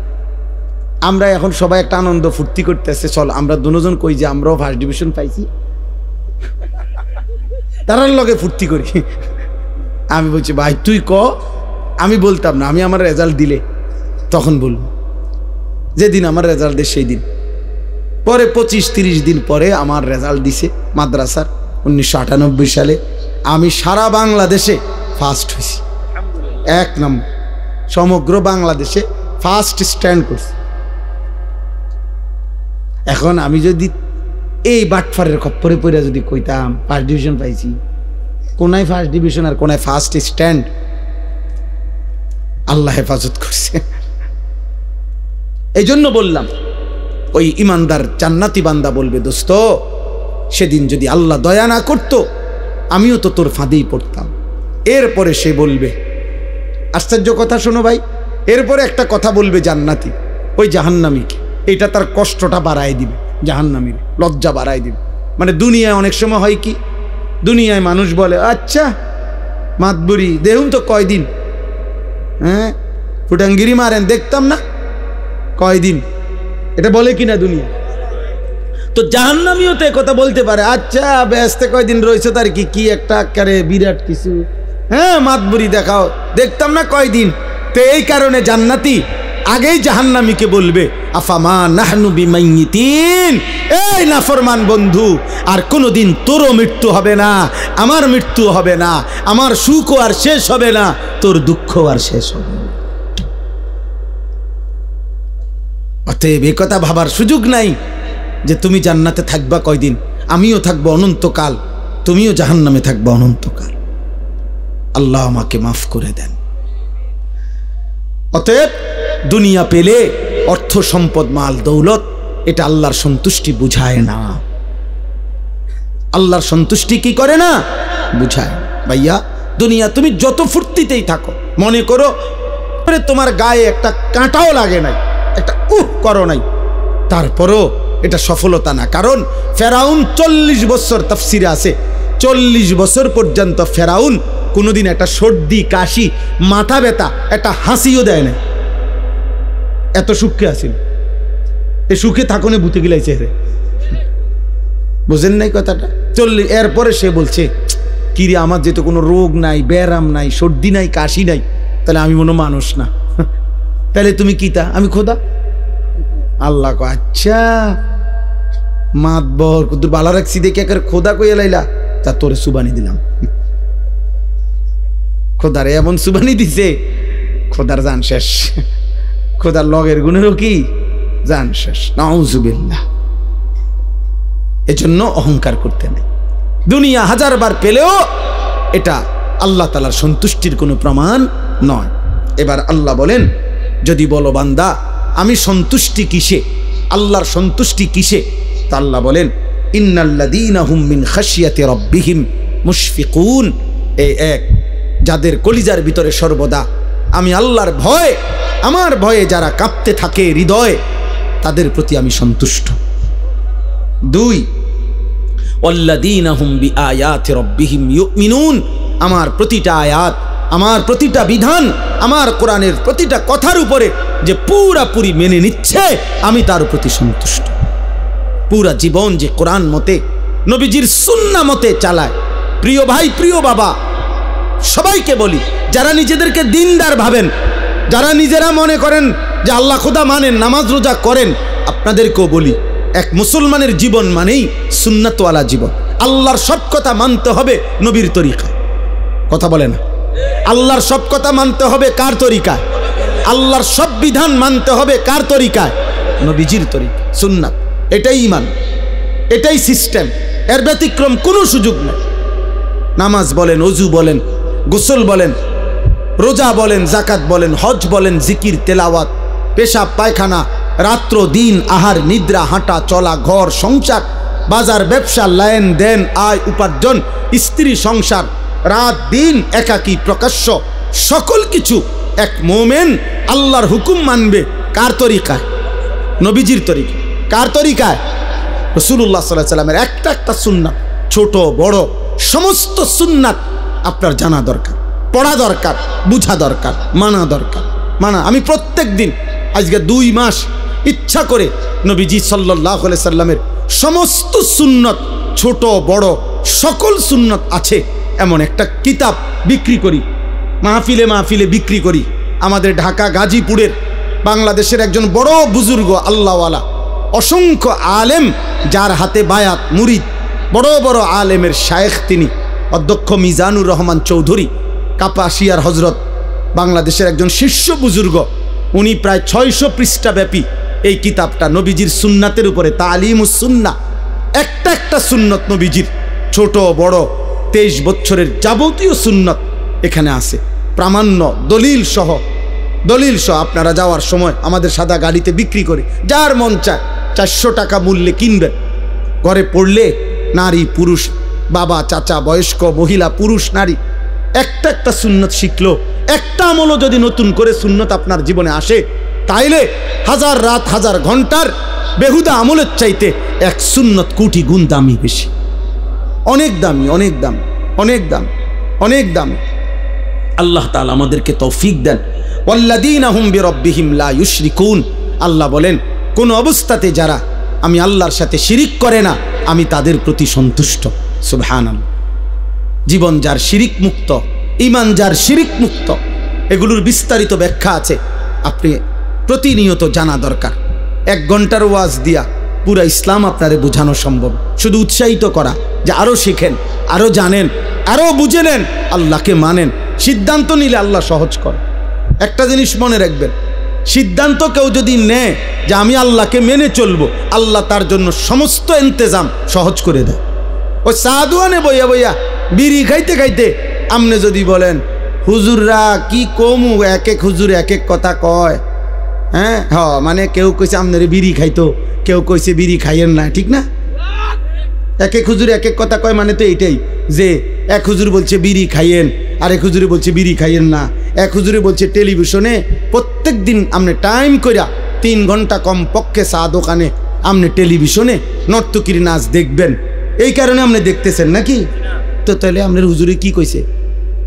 আমরা এখন সবাই একটা আনন্দ ফুর্তি করতেছে, চল আমরা 2 জন কই যে আমরাও ফার্স্ট ডিভিশন পাইছি, তারার লগে ফুর্তি করি। আমি বলছি ভাই তুই ক, আমি বলতাম না, আমি আমার রেজাল্ট দিলে তখন বলবো, যেদিন আমার রেজাল্ট দেয় সেই দিন। পরে 25-30 দিন পরে আমার রেজাল্ট দিছে মাদ্রাসার 1998 সালে। আমি সারা বাংলাদেশে ফার্স্ট হয়েছি, 1 নম্বর, সমগ্র বাংলাদেশে ফার্স্ট স্ট্যান্ড করছি। এখন আমি যদি এই বাটফারের খপ্পরে পড়ে যদি কইতাম ফার্স্ট ডিভিশন পাইছি, কোনায় ফার্স্ট ডিভিশন আর কোনায় ফার্স্ট স্ট্যান্ড, আল্লাহ হেফাজত করছে। এই জন্য বললাম, ওই ইমানদার জান্নাতি বান্দা বলবে, দোস্ত সেদিন যদি আল্লাহ দয়া না করতো আমিও তো তোর ফাঁদেই পড়তাম। এরপরে সে বলবে, আশ্চর্য কথা শোনো ভাই, এরপরে একটা কথা বলবে জান্নাতি ওই জাহান্নামীকে, এটা তার কষ্টটা বাড়ায় দিবে, জাহান্নামীর লজ্জা বাড়ায় দিবে। মানে দুনিয়ায় অনেক সময় হয় কি, দুনিয়ায় মানুষ বলে আচ্ছা মাতবুরি দেখুন তো কয়দিন, হ্যাঁ ফুটাঙ্গিরি মারেন দেখতাম না কয়দিন, এটা বলে কিনা দুনিয়া। তো জাহান্নামীও তো কথা বলতে পারে, আচ্ছা ব্যস্তে কয়দিন রয়েছে তার কি একটা আকারে বিরাট কিছু, হ্যাঁ মাতবুরি দেখাও দেখতাম না কয়দিন। তো এই কারণে জান্নাতি আগেই জাহান্নামীকে বলবে, আফামা নাহনু বিমাইতিন, এই নাফরমান বন্ধু, আর কোনোদিন তোরও মৃত্যু হবে না, আমার মৃত্যু হবে না, আমার সুখও আর শেষ হবে না, তোর দুঃখ আর শেষ হবে না। অতএব এই কথা ভাবার সুযোগ নাই যে তুমি জান্নাতে থাকবা কয়দিন, আমিও থাকবো অনন্তকাল, তুমিও জাহান্নামে থাকবা অনন্তকাল। আল্লাহ আমাকে মাফ করে দেন। অতএব দুনিয়া পেলে অর্থ সম্পদ মাল দৌলত এটা আল্লাহর সন্তুষ্টি বুঝায় না। আল্লাহর সন্তুষ্টি কি করে না? বুঝায়। ভাইয়া দুনিয়া তুমি যত ফুর্তিতেই থাকো, মনে করো তোমার গায়ে একটা কাঁটাও লাগে নাই, একটা করো নাই, তারপরও এটা সফলতা না। কারণ ফেরাউন 40 বছর, তাফসিরে আছে 40 বছর পর্যন্ত ফেরাউন কোনোদিন একটা সর্দি কাশি মাথা ব্যথা একটা হাসিও দেয় না। এত সুখে আছিল, এই সুখে থাকনে ভূতে গিলাইছে রে, বুঝেন নাই কথাটা? 40 এরপরে সে বলছে কিরে আমার যেহেতু কোনো রোগ নাই, ব্যারাম নাই, সর্দি নাই, কাশি নাই, তাহলে আমি মনে মানুষ না, তাহলে তুমি কি? তা আমি খোদা। আল্লাহ কো আচ্ছা মাতবর কুদুর বালা রাখছি দেখে একের খোদা কইয়া লাইলা, তা তোরে সুবানি দিলাম। খোদারে এমন সুবানি দিছে, খোদার জান শেষ, খোদার লগের গুণেরও কি জান শেষ। নাউজুবিল্লাহ। এজন্য অহংকার করতে নেই। দুনিয়া 1000 বার পেলেও এটা আল্লাহ তাআলার সন্তুষ্টির কোনো প্রমাণ নয়। এবার আল্লাহ বলেন, যদি বলো বান্দা আমি সন্তুষ্টি কিসে, আল্লাহর সন্তুষ্টি কিসে, তা আল্লাহ বলেন ইন্নাল্লাযীনা হুম মিন খাশিয়াতি রাব্বিহিম মুশফিকুন। এই এক, যাদের কলিজার ভিতরে সর্বদা আমি আল্লাহর ভয়, আমার ভয়ে যারা কাঁপতে থাকে হৃদয়, তাদের প্রতি আমি সন্তুষ্ট। 2, ওয়াল্লাযীনা হুম বিআয়াতি রাব্বিহিম ইউমিনুন। আমার প্রতিটা আয়াত, আমার প্রতিটা বিধান, আমার কোরআনের প্রতিটা কথার উপরে যে পুরাপুরি মেনে নিচ্ছে, আমি তার প্রতি সন্তুষ্ট। পুরা জীবন যে কোরআন মতে নবীজির সুন্নাহ মতে চালায়। প্রিয় ভাই, প্রিয় বাবা, সবাইকে বলি, যারা নিজেদেরকে দিনদার ভাবেন, যারা নিজেরা মনে করেন যে আল্লাহ খোদা মানেন, নামাজ রোজা করেন, আপনাদেরকেও বলি, এক মুসলমানের জীবন মানেই সুন্নাতওয়ালা জীবন। আল্লাহর সব কথা মানতে হবে নবীর তরিকায়। কথা বলে না? আল্লাহর সব কথা মানতে হবে কার তরিকায়? আল্লাহর সব বিধান মানতে হবে কার তরিকায়? নবীজির তরিকা, সুন্নাত। এটাই ঈমান, এটাই সিস্টেম, এর ব্যতিক্রম কোনো সুযোগ নেই। নামাজ বলেন, ওযু বলেন, গোসল বলেন, রোজা বলেন, যাকাত বলেন, হজ বলেন, জিকির, তেলাওয়াত, পেশাব পায়খানা, রাত্র দিন, আহার নিদ্রা, হাঁটা চলা, ঘর সংসার, বাজার ব্যবসা, লেন দেন, আয় উপার্জন, স্ত্রী সংসার, রাত দিন, একাকী প্রকাশ্য, সকল কিছু এক মোমেন আল্লাহর হুকুম মানবে কার তরিকায়? নবীজির তরিকা। কার তরিকায়? রাসূলুল্লাহ সাল্লাল্লাহু আলাইহি ওয়াসাল্লামের একটা একটা সুন্নাত, ছোট বড় সমস্ত সুন্নাত আপনার জানা দরকার, পড়া দরকার, বুঝা দরকার, মানা দরকার। আমি প্রত্যেক দিন আজকে 2 মাস ইচ্ছা করে নবীজি সাল্লাল্লাহু আলাইহি সাল্লামের সমস্ত সুন্নত, ছোট বড় সকল সুন্নত আছে এমন একটা কিতাব বিক্রি করি, মাহফিলে মাহফিলে বিক্রি করি। আমাদের ঢাকা গাজীপুরের বাংলাদেশের একজন বড় বুজুর্গ আল্লাহওয়ালা, অসংখ্য আলেম, যার হাতে বায়াত মুরিদ, বড় বড় আলেমের শায়েখ তিনি অধ্যক্ষ মিজানুর রহমান চৌধুরী, কাপাসিয়ার হজরত, বাংলাদেশের একজন শীর্ষ বুজুর্গ। উনি প্রায় 600 পৃষ্ঠা ব্যাপী এই কিতাবটা নবীজির সুন্নাতের উপরে, তালিমুস সুন্নাহ, একটা একটা সুন্নত নবীজির, ছোট বড় 23 বছরের যাবতীয় সুন্নত এখানে আছে, প্রামাণ্য দলিল সহ। আপনারা যাওয়ার সময় আমাদের সাদা গাড়িতে বিক্রি করে, যার মন চায় 400 টাকা মূল্যে কিনবেন। ঘরে পড়লে নারী পুরুষ, বাবা চাচা, বয়স্ক মহিলা, পুরুষ নারী, একটা একটা সুন্নত শিখলো, একটা আমলও যদি নতুন করে সুন্নত আপনার জীবনে আসে, তাইলে 1000 রাত 1000 ঘন্টার বেহুদা আমলের চাইতে এক সুন্নত কোটি গুণ দামি বেশি, অনেক দামি, অনেক দাম, অনেক দাম, অনেক দাম। আল্লাহ তাআলা আমাদেরকে তৌফিক দেন। ওয়াল্লাযীনা হুম বিরাব্বিহিম লা ইউশরিকুন। আল্লাহ বলেন, কোন অবস্থাতে যারা আমি আল্লাহর সাথে শিরিক করে না, আমি তাদের প্রতি সন্তুষ্ট। সুবহানাল্লাহ। জীবন যার শিরিক মুক্ত, ঈমান যার শিরিক মুক্ত, এগুলোর বিস্তারিত ব্যাখ্যা আছে, আপনি প্রতিনিয়ত জানা দরকার। 1 ঘন্টার ওয়াজ দিয়া পুরা ইসলাম আপনারে বোঝানো সম্ভব। শুধু উৎসাহিত করা যে আরো শিখেন, আরো জানেন, আরো বুঝে নেন, আল্লাহকে মানেন। সিদ্ধান্ত নিলে আল্লাহ সহজ করে। একটা জিনিস মনে রাখবেন, সিদ্ধান্ত কেউ যদি নেয় যে আমি আল্লাহকে মেনে চলবো, আল্লাহ তার জন্য সমস্ত ইন্তজাম সহজ করে দেয়। ওই সাধুয়ানে বইয়া বইয়া বিড়ি খাইতে খাইতে আপনি যদি বলেন হুজুররা কি কমু, এক এক হুজুর এক এক কথা কয়, হ্যাঁ মানে কেউ কইছে আপনারে বিড়ি খাইতো, কেউ কইছে বিড়ি খাইয়েন না, ঠিক না? এক এক হুজুর এক এক কথা কয়, মানে তো এইটাই যে এক হুজুর বলছে বিড়ি খাইয়েন, আরেক হুজুরে বলছে বিড়ি খাইয়েন না, এক হুজুরে বলছে টেলিভিশনে প্রত্যেক দিন আপনি টাইম কইরা 3 ঘন্টা কম পক্ষে চা দোকানে আপনি টেলিভিশনে নর্তকীর নাচ দেখবেন, এই কারণে আপনি দেখতেছেন নাকি? তো তাহলে আপনার হুজুরে কি কইছে,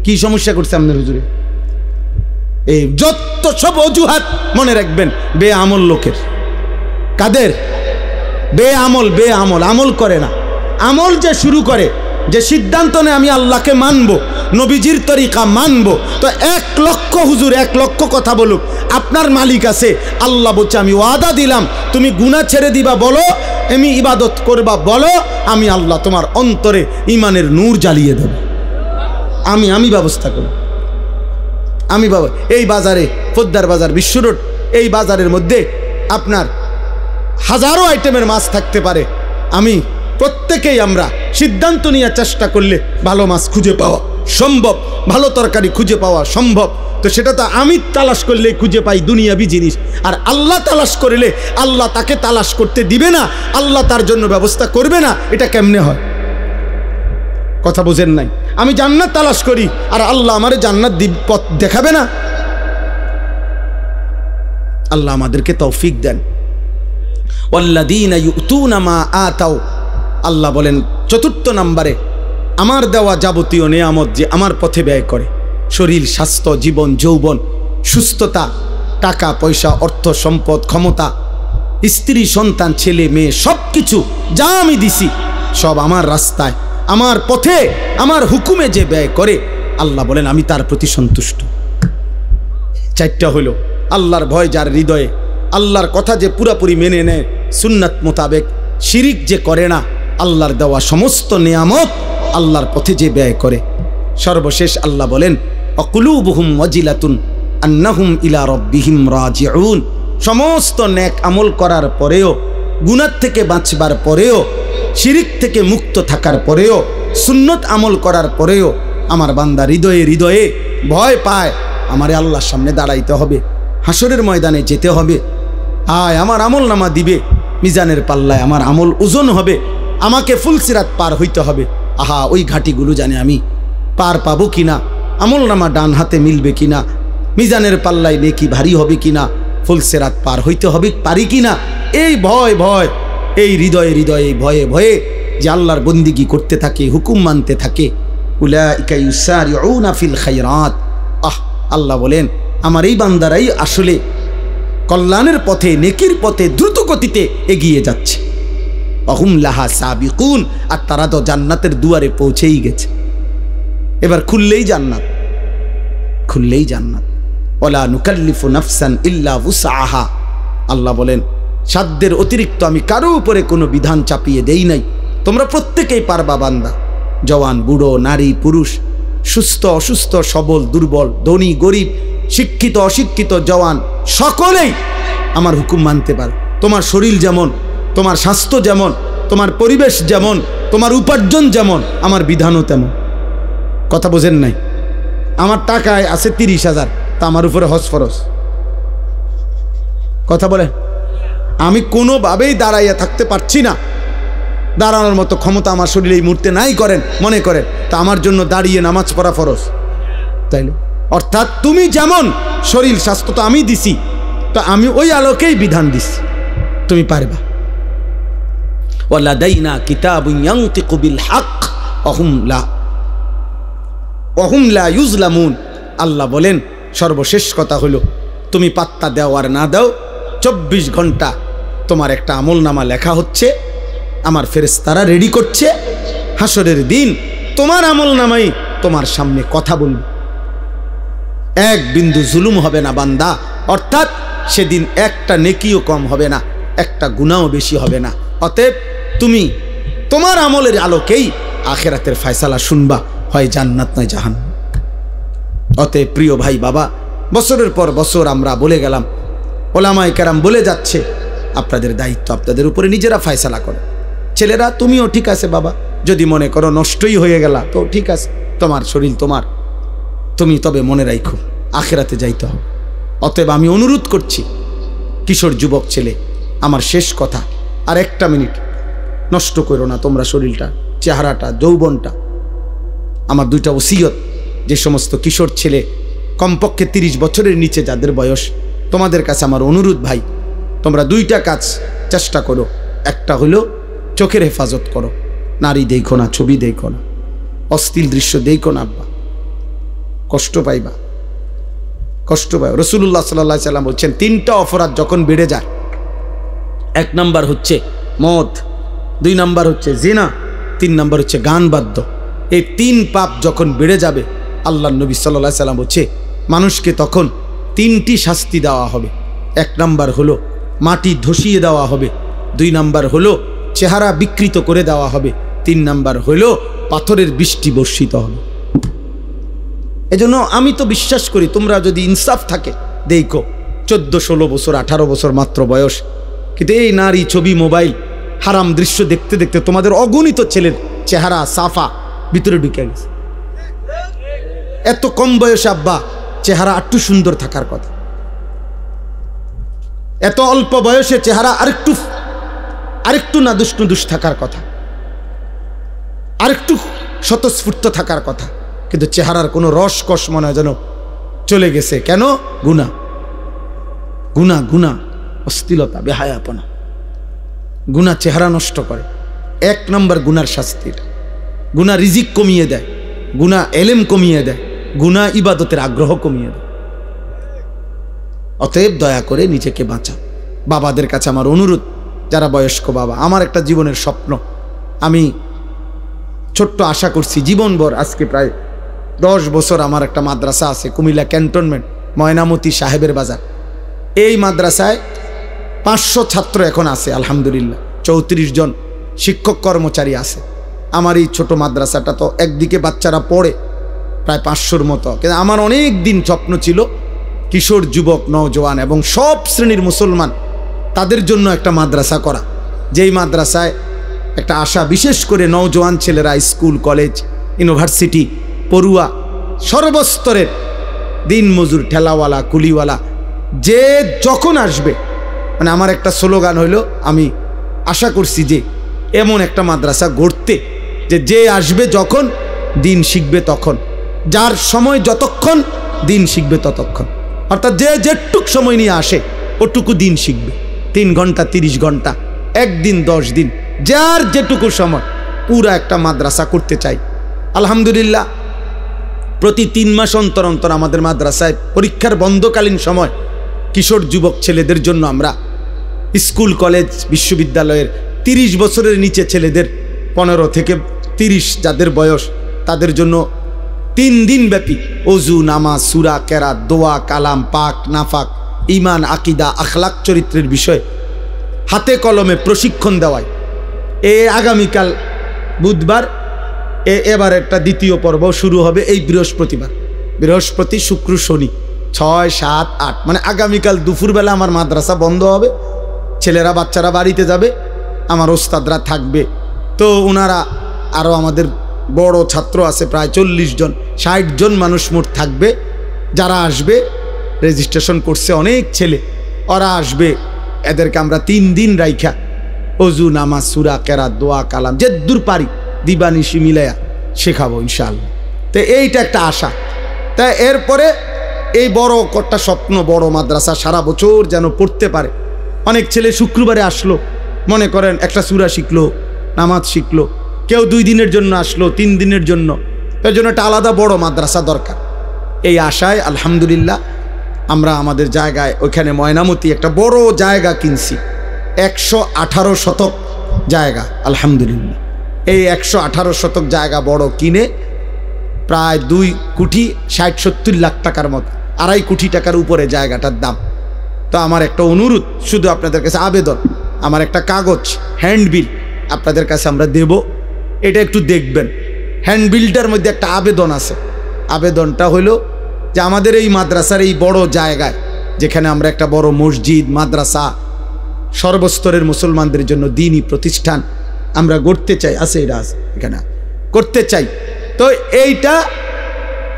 কি সমস্যা করছে আপনার হুজুরে? এই যত সব অজুহাত মনে রাখবেন বেআমল লোকের। কাদের? বেআমল। আমল করে না। আমল যে শুরু করে, যে সিদ্ধান্ত নেয় আমি আল্লাহকে মানবো, নবীজির তরিকা মানবো, তো 1 লক্ষ হুজুর 1 লক্ষ কথা বলুক, আপনার মালিক আছে, আল্লাহ বলছে আমি ওয়াদা দিলাম তুমি গুনাহ ছেড়ে দিবা বলো, আমি ইবাদত করবা বলো, আমি আল্লাহ তোমার অন্তরে ইমানের নূর জ্বালিয়ে দেব, আমি ব্যবস্থা করব। আমি বাবা এই বাজারে, পোদ্দার বাজার, বিশ্ব রোড, এই বাজারের মধ্যে আপনার হাজারো আইটেমের মাছ থাকতে পারে, আমি প্রত্যেকেই আমরা সিদ্ধান্ত নিয়ে চেষ্টা করলে ভালো মাছ খুঁজে পাওয়া সম্ভব, ভালো তরকারি খুঁজে পাওয়া সম্ভব। তো সেটা তো আমি তালাশ করলে খুঁজে পাই দুনিয়াবি জিনিস, আর আল্লাহ তালাশ করলে আল্লাহ তাকে তালাশ করতে দিবে না, আল্লাহ তার জন্য ব্যবস্থা করবে না। এটা কেমনে হয়? কথা বোঝেন নাই? আমি জান্নাত তালাশ করি আর আল্লাহ আমারে জান্নাত পথ দেখাবে না? আল্লাহ আমাদেরকে তৌফিক দেন। ওয়াল্লাযীনা ইউতুনা মা আতাও, আল্লাহ বলেন 4 নম্বরে আমার দেওয়া যাবতীয় নিয়ামত যে আমার পথে ব্যয় করে, শরীর, স্বাস্থ্য, জীবন, যৌবন, সুস্থতা, টাকা পয়সা, অর্থ সম্পদ, ক্ষমতা, স্ত্রী, সন্তান, ছেলে মেয়ে, সব কিছু যা আমি দিছি সব আমার রাস্তায়, আমার পথে, আমার হুকুমে যে ব্যয় করে, আল্লাহ বলেন আমি তার প্রতি সন্তুষ্ট। 4টা হলো আল্লাহর ভয় যার হৃদয়ে, আল্লাহর কথা যে পুরাপুরি মেনে নেয়, সুন্নাত মোতাবেক, শিরিক যে করে না, আল্লাহর দেওয়া সমস্ত নিয়ামত আল্লাহর পথে যে ব্যয় করে। সর্বশেষ আল্লাহ বলেন অকুলুবুহুম ওয়াজিলাতুন আন্নাহুম ইলা রাব্বিহিম রাজিউন, সমস্ত নেক আমল করার পরেও, গুনাহ থেকে বাঁচবার পরেও, শিরিক থেকে মুক্ত থাকার পরেও, সুন্নত আমল করার পরেও আমার বান্দা হৃদয়ে হৃদয়ে ভয় পায়, আমারে আল্লাহর সামনে দাঁড়াইতে হবে, হাসরের ময়দানে যেতে হবে, আয় আমার আমল নামা দিবে, মিজানের পাল্লায় আমার আমল ওজন হবে, আমাকে ফুলসিরাত পার হইতে হবে। আহা, ওই ঘাটিগুলো জানে আমি পার পাবো কিনা, আমল নামা ডান হাতে মিলবে কিনা, মিজানের পাল্লায় নেকি ভারী হবে কিনা, ফুলসিরাত পার হইতে হবে পারি কিনা, এই ভয় ভয়, এই হৃদয়ে হৃদয়ে ভয়ে ভয়ে যে আল্লাহর বন্দিগি করতে থাকে, হুকুম মানতে থাকে, উলাইকা ইউসারিউনা ফিল খায়রাত। আল্লাহ বলেন আমার এই বান্দারাই আসলে কল্যাণের পথে, নেকির পথে দ্রুত গতিতে এগিয়ে যাচ্ছে। অহুম লাহা সাবিকুন, আর তারা তো জান্নাতের দুয়ারে পৌঁছেই গেছে। এবার খুললেই জান্নাত, খুললেই জান্নাত। ওয়ালা নুকাল্লিফু নাফসান ইল্লা উসআহা, আল্লাহ বলেন সাধ্যের অতিরিক্ত আমি কারো উপরে কোনো বিধান চাপিয়ে দেই নাই, তোমরা প্রত্যেকেই পারবা বান্দা, জওয়ান, বুড়ো, নারী, পুরুষ, সুস্থ, অসুস্থ, সবল, দুর্বল, ধনী, গরিব, শিক্ষিত, অশিক্ষিত, জওয়ান, সকলেই আমার হুকুম মানতে পারে। তোমার শরীর যেমন, তোমার স্বাস্থ্য যেমন, তোমার পরিবেশ যেমন, তোমার উপার্জন যেমন, আমার বিধানও তেমন। কথা বোঝেন নাই? আমার টাকায় আছে 30,000, তা আমার উপরে হজ ফরজ। কথা বলে আমি কোনোভাবেই দাঁড়াইয়া থাকতে পারছি না, দাঁড়ানোর মতো ক্ষমতা আমার শরীরে এই মুহূর্তে নাই করেন মনে করেন, তা আমার জন্য দাঁড়িয়ে নামাজ পড়া ফরজ, তাইলে অর্থাৎ তুমি যেমন শরীর স্বাস্থ্য তো আমি দিছি, তো আমি ওই আলোকেই বিধান দিছি, তুমি পারবা। ওয়ালাদাইনা কিতাবুন ইয়ানতিকু বিল হক ওয়াহুম লা ইউজলামুন, আল্লাহ বলেন সর্বশেষ কথা হলো তুমি পাত্তা দাও আর না দাও, 24 ঘন্টা তোমার একটা আমলনামা লেখা হচ্ছে, আমার ফেরেশতারা রেডি করছে, হাসরের দিন তোমার আমলনামাই তোমার সামনে কথা বলবে, এক বিন্দু জুলুম হবে না বান্দা, অর্থাৎ সেদিন একটা নেকিও কম হবে না, একটা গুনাহও বেশি হবে না। অতএব তুমি তোমার আমলের আলোকেই আখিরাতের ফয়সালা শুনবা, হয় জান্নাত নয় জাহান্নাম। অতএব প্রিয় ভাই বাবা, বছরের পর বছর আমরা বলে গেলাম ওলামায়ে কেরাম বলে যাচ্ছে, আপনাদের দায়িত্ব, আপনাদের উপরে নিজেরা ফয়সালা করো। ছেলেরা তুমিও ঠিক আছে বাবা, যদি মনে করো নষ্টই হয়ে গেলা তো ঠিক আছে, তোমার শরীর তোমার, তুমি তবে মনে রাখো আখিরাতে যাইতে হবে। অতএব আমি অনুরোধ করছি কিশোর যুবক ছেলে, আমার শেষ কথা, আর একটা মিনিট নষ্ট করো না তোমরা শরীরটা, চেহারাটা, যৌবনটা। আমার দুইটা ওসিয়ত, যে সমস্ত কিশোর ছেলে কমপক্ষে 30 বছরের নিচে যাদের বয়স, তোমাদের কাছে আমার অনুরোধ ভাই, তোমরা দুইটা কাজ চেষ্টা করো। একটা হলো চোখের হেফাজত করো, নারী দেখো না, ছবি দেখো না, অশ্লীল দৃশ্য দেখো না আব্বা, কষ্ট পাইবা, কষ্ট পাই। রাসূলুল্লাহ সাল্লাল্লাহু আলাইহি সাল্লাম বলছেন 3টা অপরাধ যখন বেড়ে যায়, 1 নাম্বার হচ্ছে মদ, 2 নাম্বার হচ্ছে জিনা, 3 নাম্বার হচ্ছে গান বাদ্য। এই 3 পাপ যখন বেড়ে যাবে, আল্লাহর নবী সাল্লাল্লাহু আলাইহি সাল্লাম বলছে মানুষকে তখন 3টি শাস্তি দেওয়া হবে। 1 নাম্বার হলো মাটি ধসিয়ে দেওয়া হবে, 2 নাম্বার হলো চেহারা বিকৃত করে দেওয়া হবে, 3 নাম্বার হলো পাথরের বৃষ্টি বর্ষিত হবে। এজন্য আমি তো বিশ্বাস করি তোমরা যদি ইনসাফ থাকে, দেখো 14-16 বছর 18 বছর মাত্র বয়স, কিন্তু এই নারী, ছবি, মোবাইল, হারাম দৃশ্য দেখতে দেখতে তোমাদের অগণিত ছেলের চেহারা সাফা ভিতরে ঢুকে গেছে। এত কম বয়সে আব্বা চেহারা একটু সুন্দর থাকার কথা, এত অল্প বয়সে চেহারা আরেকটু নাদুস থাকার কথা, আরেকটু স্বতঃস্ফূর্ত থাকার কথা, কিন্তু চেহারার কোনো রসকস মনে হয় যেন চলে গেছে। কেন? গুনাহ, গুনাহ, গুনাহ, অশ্লীলতা, বেহায়াপনা। গুনাহ চেহারা নষ্ট করে। 1 নম্বর গুনার শাস্তি। গুনাহ রিজিক কমিয়ে দেয়, গুনাহ এলেম কমিয়ে দেয়, গুনাহ ইবাদতের আগ্রহ কমিয়ে দেয়। অতএব দয়া করে নিজেকে বাঁচাও। বাবাদের কাছে আমার অনুরোধ, যারা বয়স্ক বাবা, আমার একটা জীবনের স্বপ্ন, আমি ছোট্ট আশা করছি জীবনভর, আজকে প্রায় 10 বছর আমার একটা মাদ্রাসা আছে কুমিল্লা ক্যান্টনমেন্ট, ময়নামতি সাহেবের বাজার। এই মাদ্রাসায় 500 ছাত্র এখন আছে আলহামদুলিল্লাহ, 34 জন শিক্ষক কর্মচারী আছে। আমার এই ছোট মাদ্রাসাটা তো একদিকে বাচ্চারা পড়ে প্রায় 500-র মতো, কিন্তু আমার অনেক দিন স্বপ্ন ছিল কিশোর যুবক নওজোয়ান এবং সব শ্রেণীর মুসলমান তাদের জন্য একটা মাদ্রাসা করা, যেই মাদ্রাসায় একটা আশা, বিশেষ করে নওজোয়ান ছেলেরা স্কুল, কলেজ, ইউনিভার্সিটি, পড়ুয়া, সর্বস্তরের দিনমজুর, ঠেলাওয়ালা, কুলিওয়ালা, যে যখন আসবে, মানে আমার একটা স্লোগান হইল, আমি আশা করছি যে এমন একটা মাদ্রাসা গড়তে, যে আসবে যখন দিন শিখবে তখন, যার সময় যতক্ষণ দিন শিখবে ততক্ষণ, অর্থাৎ যে যেটুক সময় নিয়ে আসে ওটুকু দিন শিখবে। 3 ঘন্টা, 30 ঘন্টা, 1 দিন, 10 দিন, যার যেটুকু সময়, পুরা একটা মাদ্রাসা করতে চাই। আলহামদুলিল্লাহ প্রতি 3 মাস অন্তর অন্তর আমাদের মাদ্রাসায় পরীক্ষার বন্ধকালীন সময় কিশোর যুবক ছেলেদের জন্য আমরা স্কুল, কলেজ, বিশ্ববিদ্যালয়ের 30 বছরের নিচে ছেলেদের, 15 থেকে 30 যাদের বয়স, তাদের জন্য 3 দিন ব্যাপী ওযু, নামাজ, সূরা, কেরাত, দোয়া, কালাম, পাক, নাফাক, ঈমান, আকীদা, আখলাক, চরিত্রের বিষয়ে হাতে কলমে প্রশিক্ষণ দেওয়ায় আগামীকাল বুধবার এবার একটা দ্বিতীয় পর্ব শুরু হবে। এই বৃহস্পতি, শুক্র, শনি, 6, 7, 8, মানে আগামীকাল দুপুরবেলা আমার মাদ্রাসা বন্ধ হবে, ছেলেরা বাচ্চারা বাড়িতে যাবে, আমার ওস্তাদরা থাকবে। তো ওনারা আরও আমাদের বড় ছাত্র আছে প্রায় 40 জন, 60 জন মানুষ মোট থাকবে। যারা আসবে রেজিস্ট্রেশন করছে অনেক ছেলে, ওরা আসবে। এদেরকে আমরা 3 দিন রাইখা ওযু, নামাজ, সূরা, কেরাত, দোয়া, কালাম যে দূর পারি দিবানিশি মিলাইয়া শেখাবো ইনশাআল্লাহ। তো এইটা একটা আশা। তাই এরপরে এই বড় একটা স্বপ্ন, বড় মাদ্রাসা সারা বছর যেন পড়তে পারে। অনেক ছেলে শুক্রবারে আসলো, মনে করেন একটা সূরা শিখলো, নামাজ শিখলো, কেউ 2 দিনের জন্য আসলো, 3 দিনের জন্য, এর জন্য একটা আলাদা বড় মাদ্রাসা দরকার। এই আশায় আলহামদুলিল্লাহ আমরা আমাদের জায়গায় ওইখানে ময়নামতি একটা বড় জায়গা কিনছি, 118 শতক জায়গা আলহামদুলিল্লাহ। এই 118 শতক জায়গা বড় কিনে প্রায় 2,60,70 লাখ টাকার মতো, 2.5 কোটি টাকার উপরে জায়গাটার দাম। তো আমার একটা অনুরোধ, শুধু আপনাদের কাছে আবেদন, আমার একটা কাগজ হ্যান্ডবিল আপনাদের কাছে আমরা দেব, এটা একটু দেখবেন। হ্যান্ডবিলটার মধ্যে একটা আবেদন আছে। আবেদনটা হলো যে আমাদের এই মাদ্রাসার এই বড় জায়গায় যেখানে আমরা একটা বড় মসজিদ, মাদ্রাসা, সর্বস্তরের মুসলমানদের জন্য দ্বীনি প্রতিষ্ঠান আমরা গড়তে চাই। আছে এটা আছে এখানে করতে চাই। তো এইটা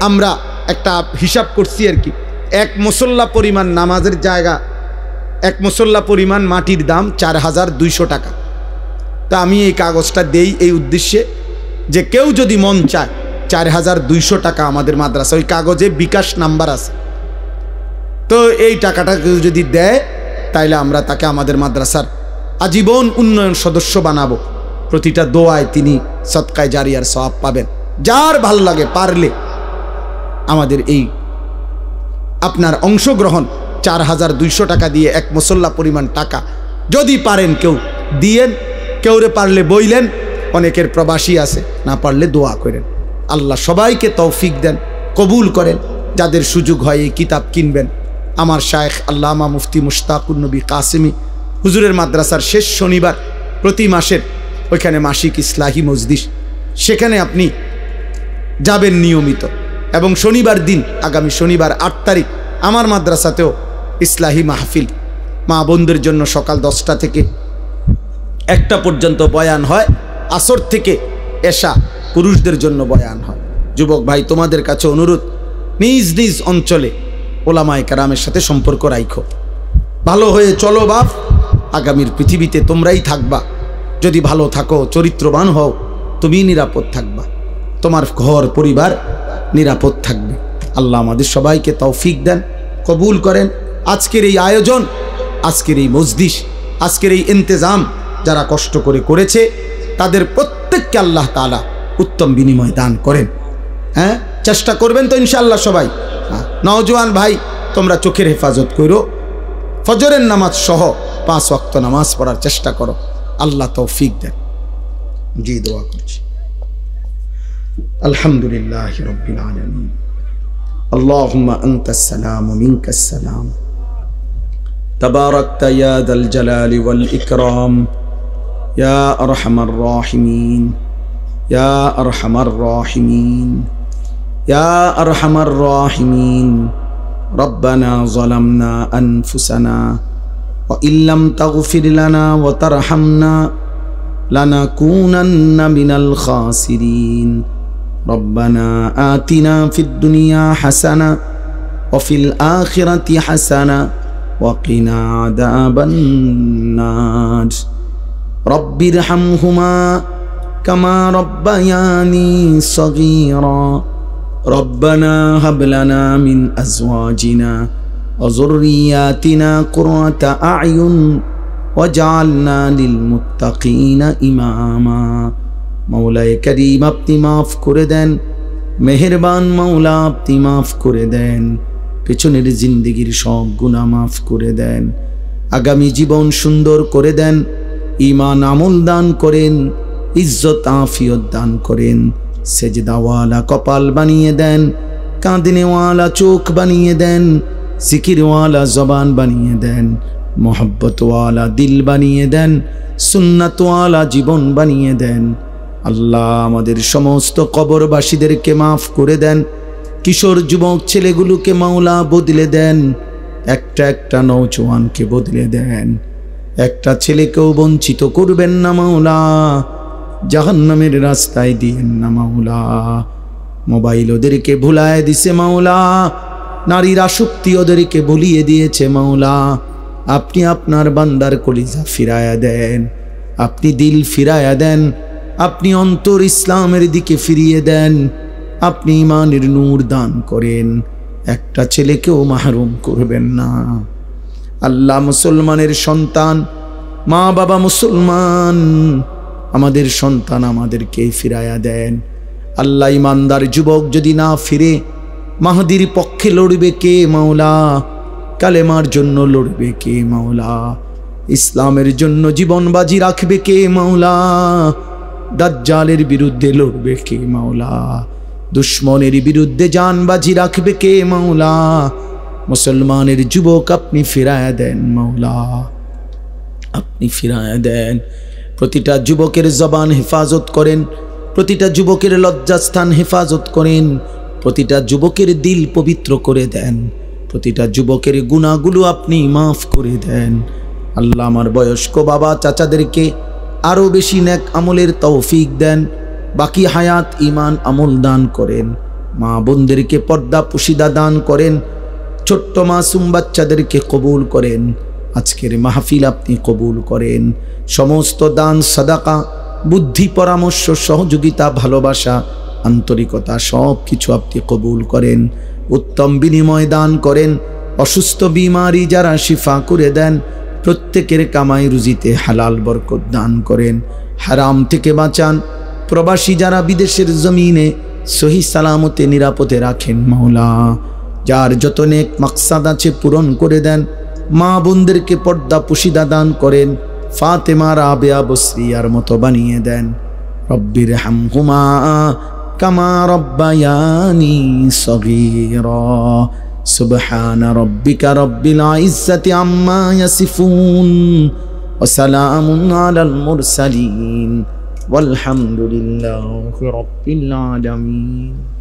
আমরা একটা হিসাব করছি আর কি। এক মুসল্লা পরিমাণ নামাজের জায়গা, এক মুসল্লা পরিমাণ মাটির দাম 4200 টাকা। তা আমি এই কাগজটা দেই এই উদ্দেশ্যে যে কেউ যদি মন চায় 4200 টাকা আমাদের মাদ্রাসা, ওই কাগজে বিকাশ নাম্বার আছে, তো এই টাকাটা কেউ যদি দেয় তাইলে আমরা তাকে আমাদের মাদ্রাসার আজীবন উন্নয়ন সদস্য বানাবো। প্রতিটা দোয়ায় তিনি সদকায়ে জারিয়ার সওয়াব পাবেন। যার ভাল লাগে পারলে আমাদের এই আপনার অংশগ্রহণ 4200 টাকা দিয়ে এক মুসল্লা পরিমাণ টাকা যদি পারেন কেউ দিয়েন, কেউরে পারলে বইলেন, অনেকের প্রবাসী আছে, না পারলে দোয়া করেন। আল্লাহ সবাইকে তৌফিক দেন, কবুল করেন। যাদের সুযোগ হয় এই কিতাব কিনবেন। আমার শায়েখ আল্লামা মুফতি মুশতাকুর নবী কাসেমি হুজুরের মাদ্রাসার শেষ শনিবার প্রতি মাসের ওইখানে মাসিক ইসলাহি মজলিস, সেখানে আপনি যাবেন নিয়মিত। এবং শনিবার দিন, আগামী শনিবার 8 তারিখ আমার মাদ্রাসাতেও ইসলাহি মাহফিল মা বোনদের জন্য সকাল 10টা থেকে 1টা পর্যন্ত বয়ান হয়। আসর থেকে এশা পুরুষদের জন্য বয়ান হয়। যুবক ভাই, তোমাদের কাছে অনুরোধ, নিজ নিজ অঞ্চলে ওলামায়ে কেরামের সাথে সম্পর্ক রাখো, ভালো হয়ে চলো বাপ। আগামীর পৃথিবীতে তোমরাই থাকবা। যদি ভালো থাকো, চরিত্রবান হও, তুমি নিরাপদ থাকবা, তোমার ঘর পরিবার নিরাপদ থাকবে। আল্লাহ আমাদের সবাইকে তৌফিক দেন, কবুল করেন। আজকের এই আয়োজন, আজকের এই মজলিস, আজকের এই ইন্তেজাম যারা কষ্ট করে করেছে তাদের প্রত্যেককে আল্লাহ তাআলা উত্তম বিনিময় দান করেন। হ্যাঁ, চেষ্টা করবেন তো ইনশাআল্লাহ সবাই। নওজোয়ান ভাই, তোমরা চোখের হেফাজত করো, ফজরের নামাজ সহ 5 ওয়াক্ত নামাজ পড়ার চেষ্টা করো। আল্লাহ তৌফিক দেন। জি, দোয়া করছি। আলহামদুলিল্লাহি রাব্বিল আলামিন। আল্লাহুম্মা আনতাস সালাম ওয়া মিনকাস সালাম। তাবারাকতা ইয়া যাল জালালি ওয়াল ইকরাম ইয়া আরহামার রাহিমিন, ইয়া আরহামার রাহিমিন, ইয়া আরহামার রাহিমিন। রব্বানা যালামনা আনফুসানা ওয়া ইল্লাম তাগফির লানা ওয়া তারহামনা লানাকুনান্না মিনাল খাসিরিন। রব্বানা আতিনা ফিদ দুনিয়া হাসানা ওয়া ফিল আখিরাতি হাসানা ওয়া কিনা আযাবান নার। রব্বিরহামহুমা কামা রব্বায়ানি সগীরা। রব্বানা হাব লানা মিন আজওয়াজিনা ওয়া যুররিয়াতিনা কুররাতা আ'য়ুন ওয়াজআলনা লিল মুত্তাকিনা ইমামা। মৌলায়ে করিম, আপনি মাফ করে দেন, মেহেরবান মৌলা আপনি মাফ করে দেন। পেছনের জিন্দেগির সব গুনাহ মাফ করে দেন। আগামী জীবন সুন্দর করে দেন। ঈমান আমল দান করেন, ইজ্জত আফিয়ত দান করেন। সেজদাওয়ালা কপাল বানিয়ে দেন, কাঁদনেওয়ালা চোখ বানিয়ে দেন, জিকিরওয়ালা জবান বানিয়ে দেন, মোহব্বতওয়ালা দিল বানিয়ে দেন, সুন্নাতওয়ালা জীবন বানিয়ে দেন। আল্লাহ আমাদের সমস্ত কবরবাসীদেরকে মাফ করে দেন। কিশোর যুবক ছেলেগুলোকে মাওলা বদলে দেন। একটা একটা নওজোয়ানকে বদলে দেন। একটা ছেলেকেও বঞ্চিত করবেন না মাওলা। জাহান্নামের রাস্তায় দিয়েন না মাওলা। মোবাইল ওদেরকে ভুলায় দিছে মাওলা। নারীর আসক্তি ওদেরকে ভুলিয়ে দিয়েছে মাওলা। আপনি আপনার বান্দার কলিজা ফিরায়া দেন, আপনি দিল ফিরায়া দেন, আপনি অন্তর ইসলামের দিকে ফিরিয়ে দেন, আপনি ঈমানের নূর দান করেন। একটা ছেলেকেও মাহরুম করবেন না। আল্লাহ মুসলমানের সন্তান, মা বাবা মুসলমান, আমাদের সন্তান আমাদেরকে ফিরায়া দেন। আল্লাহ ইমানদার যুবক যদি না ফিরে, মাহদির পক্ষে লড়বে কে মাওলা? কালেমার জন্য লড়বে কে মাওলা? ইসলামের জন্য জীবন বাজি রাখবে কে মাওলা? দাজ্জালের বিরুদ্ধে লড়বে কে মাওলা? দুশ্মনের বিরুদ্ধে জান বাজি রাখবে কে মাওলা? মুসলমানের যুবক আপনি ফিরায়া দেন মাওলা, আপনি ফিরায়া দেন। প্রতিটা যুবকের জবান হেফাজত করেন, প্রতিটা যুবকের লজ্জাস্থান হেফাজত করেন, প্রতিটা যুবকের দিল পবিত্র করে দেন। প্রতিটা যুবকের গুনাহগুলো আপনি মাফ করে দেন। আল্লাহ আমার বয়স্ক বাবা চাচাদেরকে আরও বেশি নেক আমলের তৌফিক দেন, বাকি হায়াত ঈমান আমল দান করেন। মা বোনদেরকে পর্দা পুশিদা দান করেন, ছোট্ট মাসুম বাচ্চাদেরকে কবুল করেন। আজকের মাহফিল আপনি কবুল করেন। সমস্ত দান সাদাকা, বুদ্ধি, পরামর্শ, সহযোগিতা, ভালোবাসা, আন্তরিকতা সব কিছু আপনি কবুল করেন। উত্তম বিনিময় দান করেন। অসুস্থ বিমারি যারা শিফা করে দেন, প্রত্যেকের কামাই রুজিতে হালাল বরকত দান করেন। হারাম থেকে বাঁচান। প্রবাসী যারা বিদেশের জমিনে সহি সালামতে নিরাপদে রাখেন মাওলা, যার যত নেক মাকসাদ আছে পূরণ করে দেন। মা বোনদেরকে পর্দা পুশিদা দান করেন। ফাতেমা রাবেয়া বসরিয়ার মতো বানিয়ে দেন। রব্বির হামহুমা কামা রব্বায়ানি সগীরা। সুবহানা রব্বিকা রব্বিল ইজ্জাতি আম্মা ইয়াসিফুন ওয়া সালামুন আলাল মুরসালিন ওয়ালহামদুলিল্লাহি রাব্বিল আলামিন।